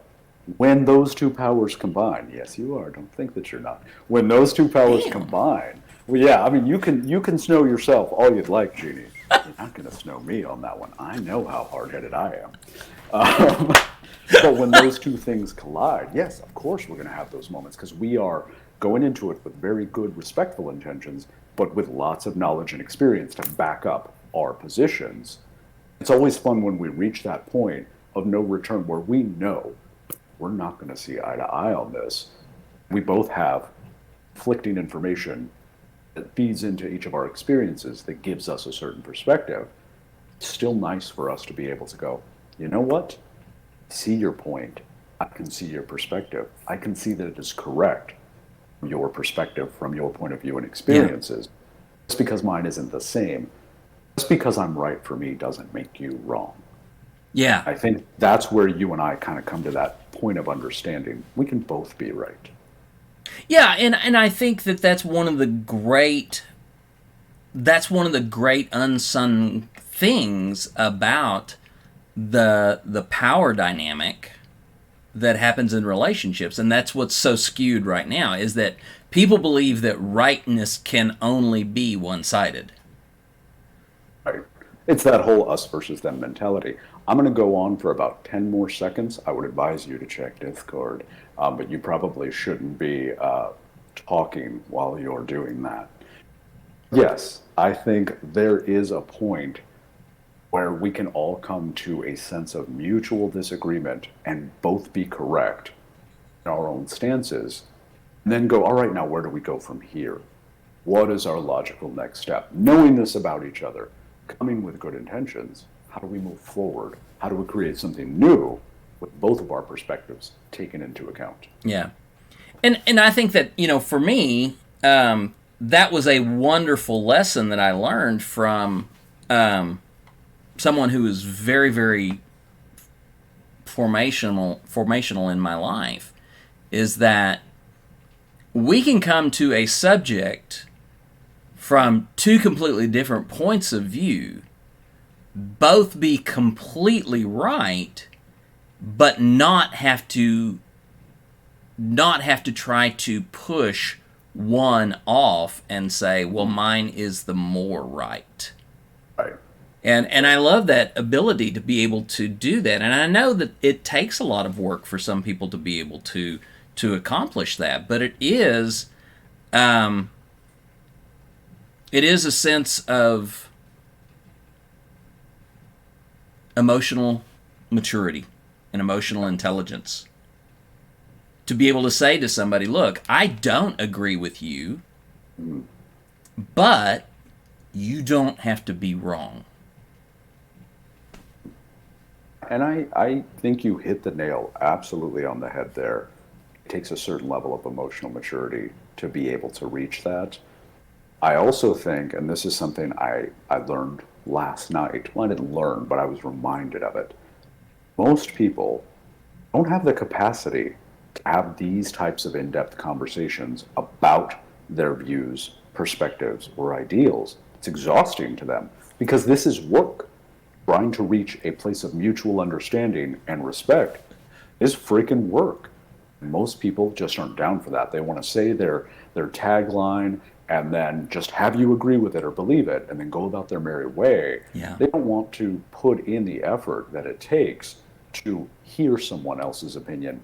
when those two powers combine, yes, you are. Don't think that you're not. When those two powers combine, well, yeah, I mean, you can snow yourself all you'd like, Jeannie. You're not going to snow me on that one. I know how hard-headed I am. But when those two things collide, yes, of course we're going to have those moments because we are going into it with very good, respectful intentions, but with lots of knowledge and experience to back up our positions. It's always fun when we reach that point of no return where we know we're not going to see eye to eye on this. We both have conflicting information that feeds into each of our experiences that gives us a certain perspective. It's still nice for us to be able to go, you know what? I see your point. I can see your perspective. I can see that it is correct from your perspective, from your point of view and experiences. Just because mine isn't the same, just because I'm right for me doesn't make you wrong. Yeah. I think that's where you and I kind of come to that point of understanding. We can both be right. Yeah, and I think that's one of the great unsung things about the power dynamic that happens in relationships, and that's what's so skewed right now, is that people believe that rightness can only be one-sided. Right. It's that whole us versus them mentality. I'm going to go on for about 10 more seconds. I would advise you to check Discord, but you probably shouldn't be talking while you're doing that. Yes, I think there is a point where we can all come to a sense of mutual disagreement and both be correct in our own stances, and then go, all right, now where do we go from here? What is our logical next step? Knowing this about each other, coming with good intentions, how do we move forward? How do we create something new with both of our perspectives taken into account? Yeah. And I think that, for me, that was a wonderful lesson that I learned from someone who is very, very formational in my life, is that we can come to a subject from two completely different points of view, both be completely right, but not have to try to push one off and say, well, mine is the more right. Right. And I love that ability to be able to do that. And I know that it takes a lot of work for some people to be able to accomplish that, but it is a sense of emotional maturity and emotional intelligence to be able to say to somebody, look, I don't agree with you, but you don't have to be wrong. And I think you hit the nail absolutely on the head there. It takes a certain level of emotional maturity to be able to reach that. I also think, and this is something I learned last night, well, I didn't learn, but I was reminded of it. Most people don't have the capacity to have these types of in-depth conversations about their views, perspectives, or ideals. It's exhausting to them because this is work. Trying to reach a place of mutual understanding and respect is freaking work. Most people just aren't down for that. They want to say their tagline and then just have you agree with it or believe it and then go about their merry way. Yeah. They don't want to put in the effort that it takes to hear someone else's opinion,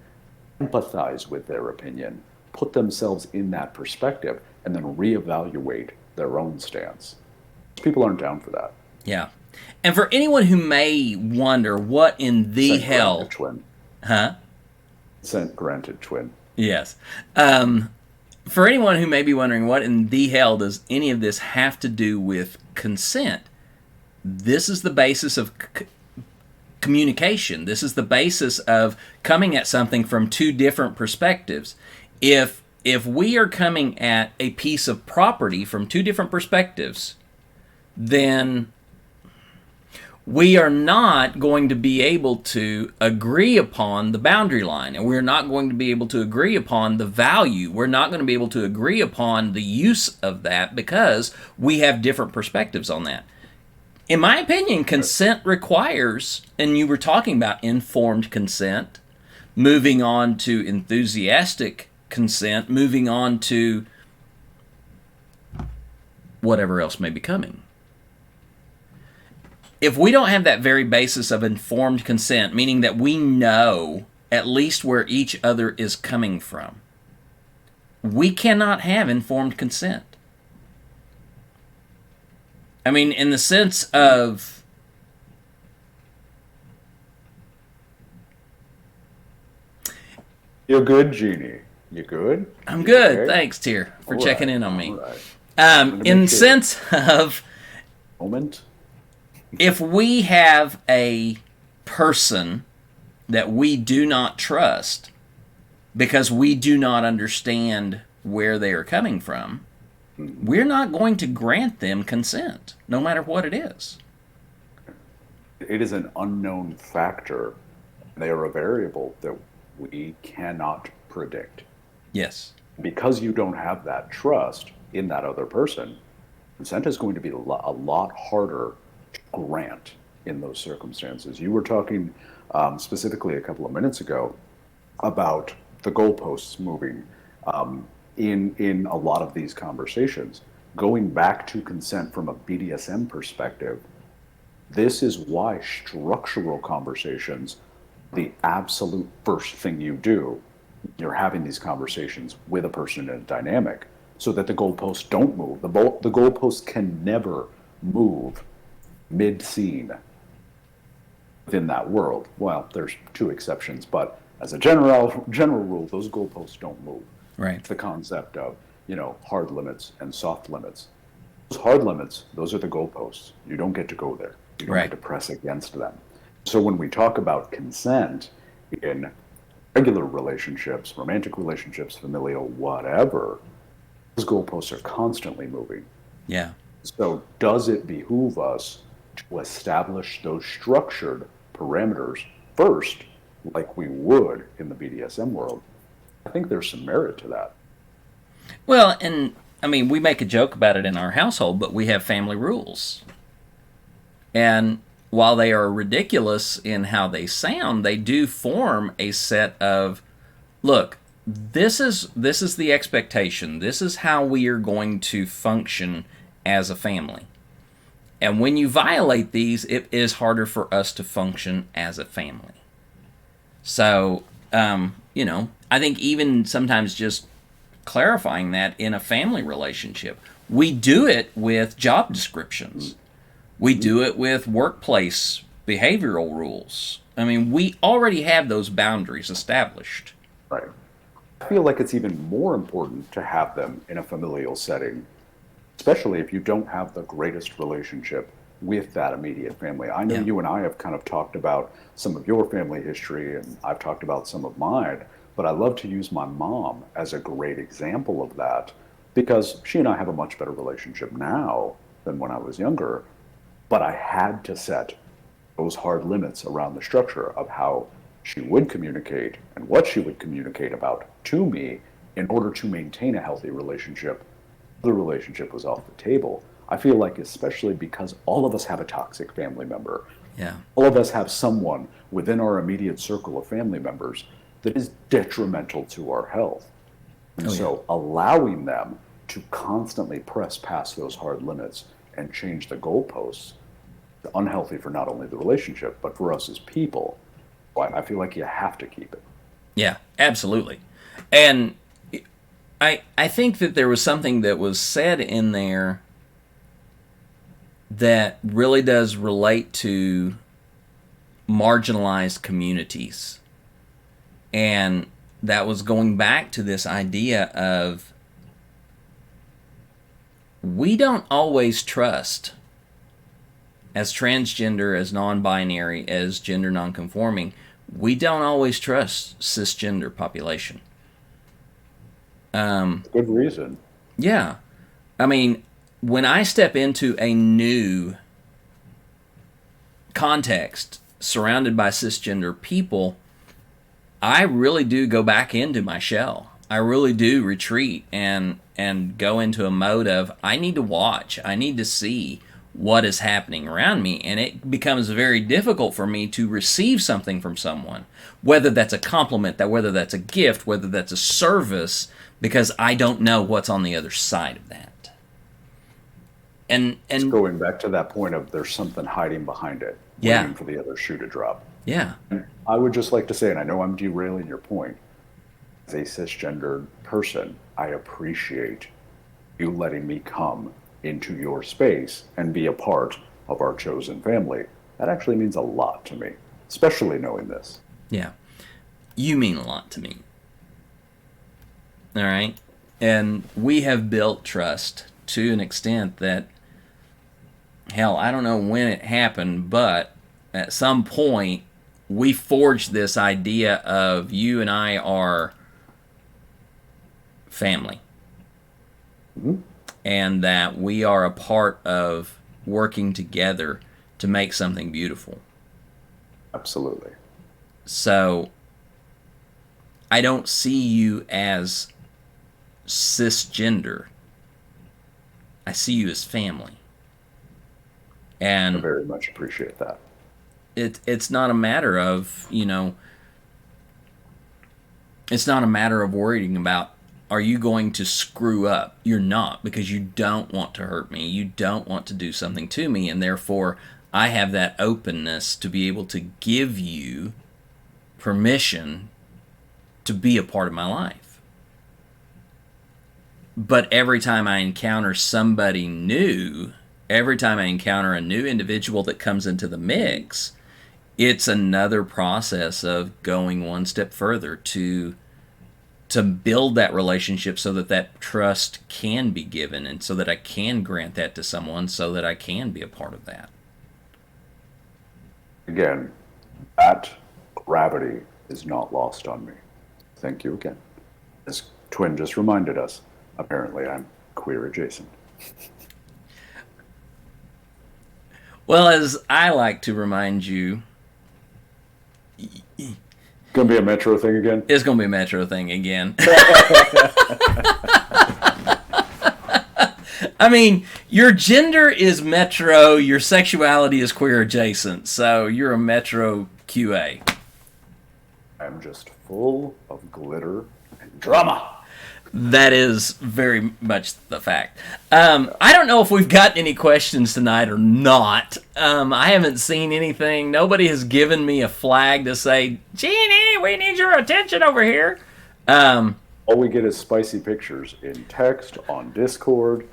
empathize with their opinion, put themselves in that perspective, and then reevaluate their own stance. People aren't down for that. Yeah. And for anyone who may wonder what in the Consent hell. granted, twin. Huh? Consent granted, twin. Yes. For anyone who may be wondering what in the hell does any of this have to do with consent, this is the basis of communication. This is the basis of coming at something from two different perspectives. If we are coming at a piece of property from two different perspectives, then we are not going to be able to agree upon the boundary line, and we're not going to be able to agree upon the value. We're not going to be able to agree upon the use of that because we have different perspectives on that. In my opinion, consent requires, and you were talking about informed consent, moving on to enthusiastic consent, moving on to whatever else may be coming. If we don't have that very basis of informed consent, meaning that we know at least where each other is coming from, we cannot have informed consent. I mean, in the sense of You're good, Jeannie. You good? I'm good. Okay. Thanks, Tier, for All checking right, in on me. all right. In make the sure. sense of Moment. if we have a person that we do not trust because we do not understand where they are coming from, we're not going to grant them consent, no matter what it is. It is an unknown factor. They are a variable that we cannot predict. Yes. Because you don't have that trust in that other person, consent is going to be a lot harder to grant in those circumstances. You were talking specifically a couple of minutes ago about the goalposts moving in a lot of these conversations. Going back to consent from a BDSM perspective, this is why structural conversations, the absolute first thing you do, you're having these conversations with a person in a dynamic so that the goalposts don't move. The goalposts can never move mid-scene within that world. Well, there's two exceptions, but as a general rule, those goalposts don't move. Right. It's the concept of, hard limits and soft limits. Those hard limits, those are the goalposts. You don't get to go there. You don't Right. get to press against them. So when we talk about consent in regular relationships, romantic relationships, familial, whatever, those goalposts are constantly moving. Yeah. So does it behoove us to establish those structured parameters first, like we would in the BDSM world? I think there's some merit to that. Well, and I mean, we make a joke about it in our household, but we have family rules. And while they are ridiculous in how they sound, they do form a set of, look, this is the expectation. This is how we are going to function as a family. And when you violate these, it is harder for us to function as a family. So, I think even sometimes just clarifying that in a family relationship, we do it with job descriptions. We do it with workplace behavioral rules. I mean, we already have those boundaries established. Right. I feel like it's even more important to have them in a familial setting, especially if you don't have the greatest relationship with that immediate family. I know Yeah. you and I have kind of talked about some of your family history, and I've talked about some of mine, but I love to use my mom as a great example of that because she and I have a much better relationship now than when I was younger, but I had to set those hard limits around the structure of how she would communicate and what she would communicate about to me in order to maintain a healthy relationship. The relationship was off the table. I feel like, especially because all of us have a toxic family member, Yeah. all of us have someone within our immediate circle of family members that is detrimental to our health. And Oh, yeah. so allowing them to constantly press past those hard limits and change the goalposts is unhealthy for not only the relationship, but for us as people. I feel like you have to keep it. Yeah, absolutely. And I think that there was something that was said in there that really does relate to marginalized communities. And that was going back to this idea of we don't always trust, as transgender, as non-binary, as gender non-conforming, we don't always trust cisgender population. Good reason. Yeah. I mean, when I step into a new context surrounded by cisgender people, I really do go back into my shell. I really do retreat and go into a mode of I need to watch. I need to see what is happening around me, and it becomes very difficult for me to receive something from someone, whether that's a compliment, whether that's a gift, whether that's a service, because I don't know what's on the other side of that. And Going back to that point of there's something hiding behind it, Yeah. waiting for the other shoe to drop. yeah, I would just like to say, and I know I'm derailing your point, as a cisgendered person, I appreciate you letting me come into your space and be a part of our chosen family. That actually means a lot to me, especially knowing this. yeah, you mean a lot to me. All right, and we have built trust to an extent that, hell, I don't know when it happened, but at some point we forged this idea of you and I are family. And that we are a part of working together to make something beautiful. Absolutely. So I don't see you as cisgender. I see you as family. I And very much appreciate that. it's not a matter of, it's not a matter of worrying about, are you going to screw up? You're not, because you don't want to hurt me. You don't want to do something to me, and therefore I have that openness to be able to give you permission to be a part of my life. But every time I encounter somebody new, every time I encounter a new individual that comes into the mix, it's another process of going one step further to build that relationship so that that trust can be given, and so that I can grant that to someone, so that I can be a part of that. Again, that gravity is not lost on me. Thank you again. As Twin just reminded us, apparently I'm queer adjacent. Well, as I like to remind you, Gonna be a Metro thing again? it's going to be a Metro thing again. I mean, your gender is Metro, your sexuality is queer adjacent, so you're a Metro QA. I'm just full of glitter and drama. That is very much the fact. I don't know if we've got any questions tonight or not. I haven't seen anything. Nobody has given me a flag to say, Jeannie, we need your attention over here. All we get is spicy pictures in text, on Discord.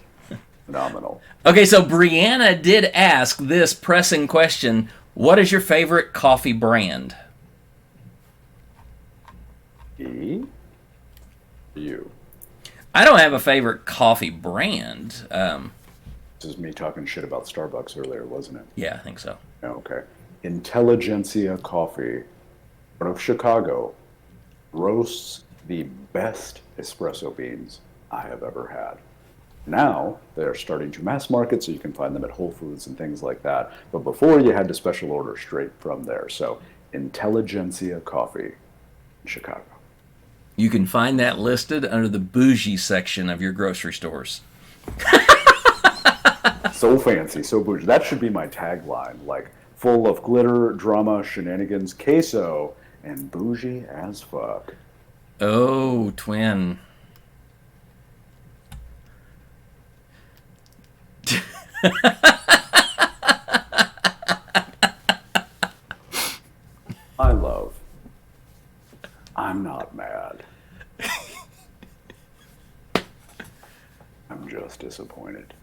Phenomenal. Okay, so Brianna did ask this pressing question. What is your favorite coffee brand? You. I don't have a favorite coffee brand. This is me talking shit about Starbucks earlier, wasn't it? Yeah, I think so. Okay. Intelligentsia Coffee, out of Chicago, roasts the best espresso beans I have ever had. Now they're starting to mass market, so you can find them at Whole Foods and things like that. But before, you had to special order straight from there. So Intelligentsia Coffee in Chicago. You can find that listed under the bougie section of your grocery stores. So fancy, so bougie. That should be my tagline, like full of glitter, drama, shenanigans, queso, and bougie as fuck. Oh, twin. I love. I'm not mad. I'm just disappointed.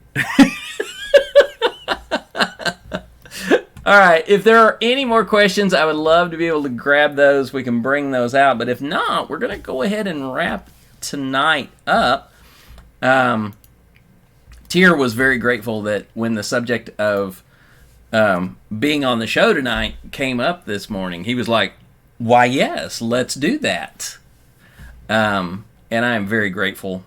All right, if there are any more questions, I would love to be able to grab those. We can bring those out. But if not, we're going to go ahead and wrap tonight up. Tier was very grateful that when the subject of being on the show tonight came up this morning, he was like, why, yes, let's do that. And I am very grateful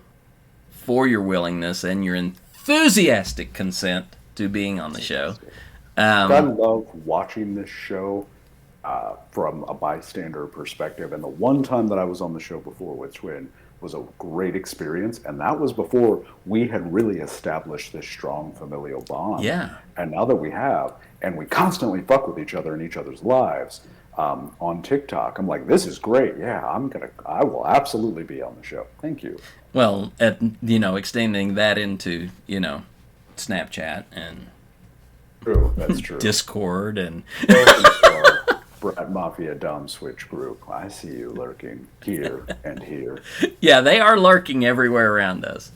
for your willingness and your enthusiastic consent to being on the show. I love watching this show from a bystander perspective. And the one time that I was on the show before with Twin was a great experience. And that was before we had really established this strong familial bond. Yeah. And now that we have, and we constantly fuck with each other in each other's lives on TikTok, I'm like, this is great. Yeah, I will absolutely be on the show. Thank you. Well, extending that into, Snapchat and True, that's true. Discord and Brat Mafia Dom Switch group. I see you lurking here and here. yeah, they are lurking everywhere around us.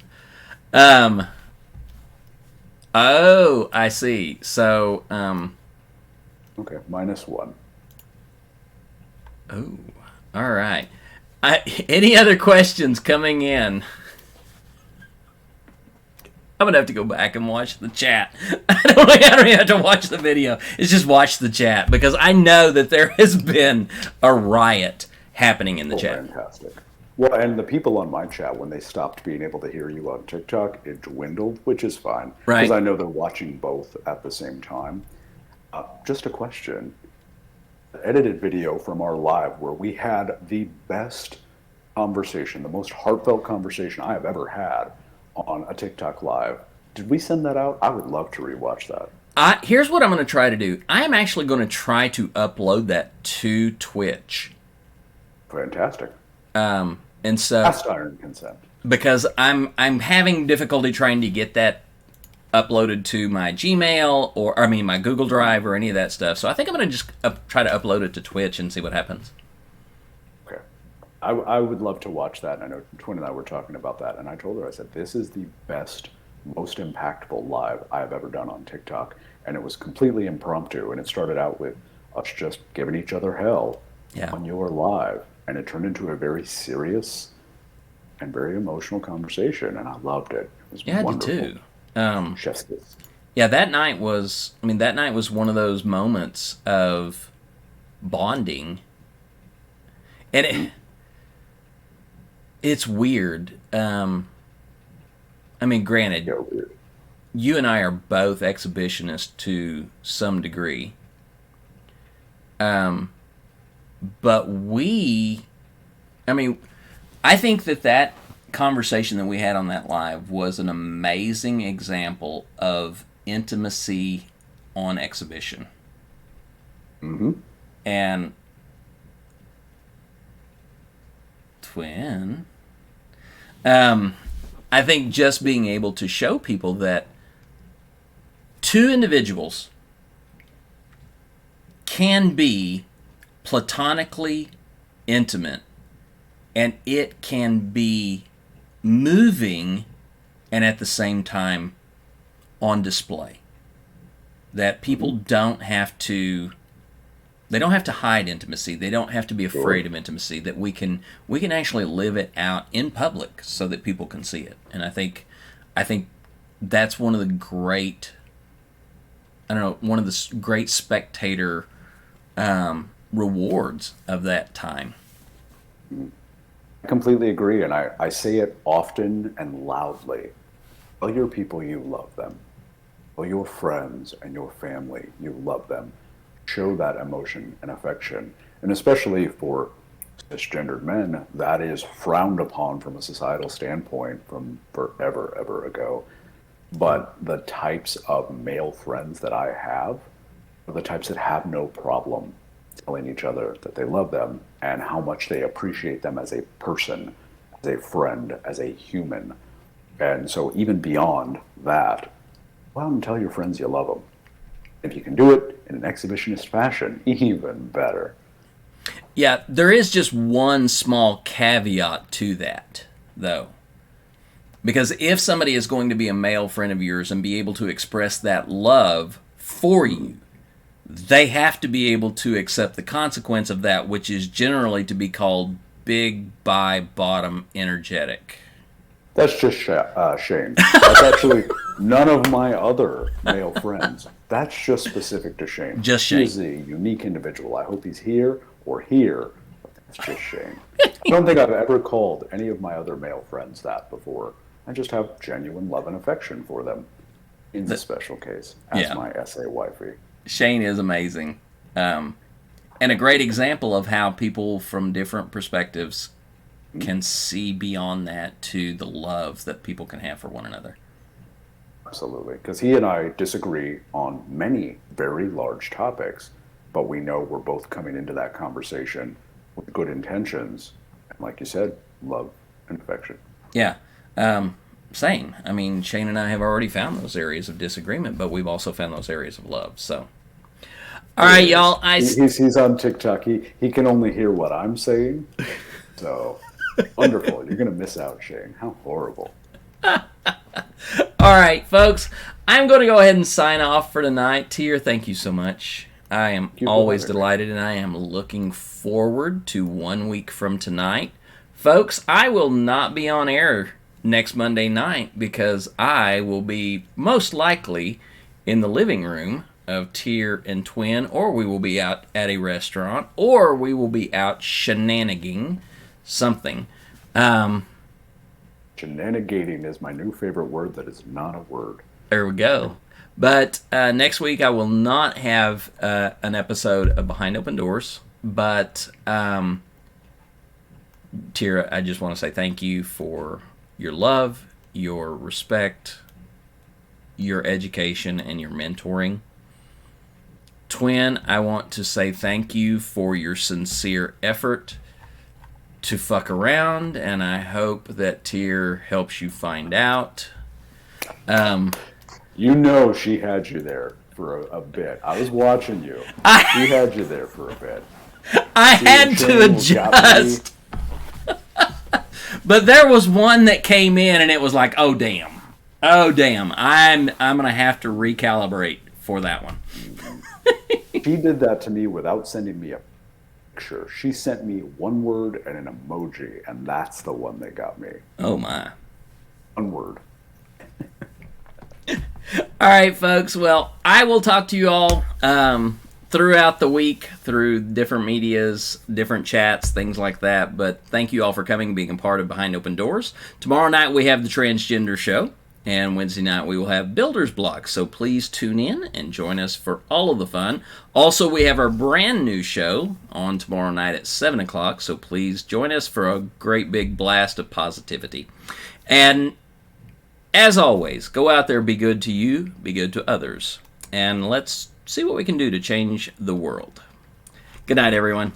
Oh, I see. So, Okay, -1. oh, all right. Any other questions coming in? I'm going to have to go back and watch the chat. I don't even have to watch the video. It's just watch the chat because I know that there has been a riot happening in the chat. Fantastic. Well, and the people on my chat, when they stopped being able to hear you on TikTok, it dwindled, which is fine. Right. Because I know they're watching both at the same time. Just a question. The edited video from our live where we had the best conversation, the most heartfelt conversation I have ever had on a TikTok live. Did we send that out? I would love to rewatch that. Here's what I'm going to try to do. I am actually going to try to upload that to Twitch. Fantastic. And so Cast iron consent. because I'm having difficulty trying to get that uploaded to my Gmail or my Google Drive or any of that stuff. So I think I'm going to just try to upload it to Twitch and see what happens. Okay. I would love to watch that. I know Twin and I were talking about that, and I told her, I said, this is the best, most impactful live I've ever done on TikTok. And it was completely impromptu, and it started out with us just giving each other hell on your live. And it turned into a very serious and very emotional conversation, and I loved it. It was wonderful. I did too. Chef's kiss. Yeah, that night was one of those moments of bonding. And it's weird. Granted, Yeah, weird. you and I are both exhibitionists to some degree. But I think that conversation that we had on that live was an amazing example of intimacy on exhibition. Mm-hmm. And Twin, I think just being able to show people that two individuals can be platonically intimate, and it can be moving and at the same time on display. That people don't have to hide intimacy. They don't have to be afraid of intimacy. That we can actually live it out in public so that people can see it. And I think that's one of the great great spectator rewards of that time. I completely agree, and I say it often and loudly. Tell your people you love them. Tell your friends and your family you love them. Show that emotion and affection. And especially for cisgendered men, that is frowned upon from a societal standpoint from forever, ever ago. But the types of male friends that I have are the types that have no problem telling each other that they love them and how much they appreciate them as a person, as a friend, as a human. And so even beyond that, go out and tell your friends you love them. If you can do it in an exhibitionist fashion, even better. Yeah, there is just one small caveat to that, though. Because if somebody is going to be a male friend of yours and be able to express that love for you, they have to be able to accept the consequence of that, which is generally to be called big by bottom energetic. That's just Shane. That's actually none of my other male friends. That's just specific to Shane. Just Shane. He's a unique individual. I hope he's here or here. But that's just Shane. I don't think I've ever called any of my other male friends that before. I just have genuine love and affection for them. In the special case, as my SA wifey. Shane is amazing. And a great example of how people from different perspectives can see beyond that to the love that people can have for one another. Absolutely. Because he and I disagree on many very large topics, but we know we're both coming into that conversation with good intentions. And like you said, love and affection. Yeah. Same. I mean, Shane and I have already found those areas of disagreement, but we've also found those areas of love. So, all right, y'all. He's on TikTok. He can only hear what I'm saying. So, wonderful. You're going to miss out, Shane. How horrible. All right, folks. I'm going to go ahead and sign off for tonight. Tier, thank you so much. I am always delighted, and I am looking forward to 1 week from tonight. Folks, I will not be on air next Monday night because I will be most likely in the living room of Tier and Twin, or we will be out at a restaurant, or we will be out shenanigating something. Shenanigating is my new favorite word that is not a word. There we go. But next week I will not have an episode of Behind Open Doors, but Tira, I just want to say thank you for your love, your respect, your education, and your mentoring. Twin, I want to say thank you for your sincere effort to fuck around, and I hope that Tyr helps you find out. You know she had you there for a bit. I was watching you. She had you there for a bit. I had to adjust. But there was one that came in and it was like, oh damn. Oh damn. I'm gonna have to recalibrate for that one. She did that to me without sending me a picture. She sent me one word and an emoji, and that's the one that got me. Oh my. One word. All right, folks. Well, I will talk to you all throughout the week through different medias, different chats, things like that. But thank you all for coming and being a part of Behind Open Doors. Tomorrow night we have the Transgender Show, and Wednesday night we will have Builder's Block. So please tune in and join us for all of the fun. Also, we have our brand new show on tomorrow night at 7 o'clock. So please join us for a great big blast of positivity. And as always, go out there, be good to you, be good to others, and let's see what we can do to change the world. Good night, everyone.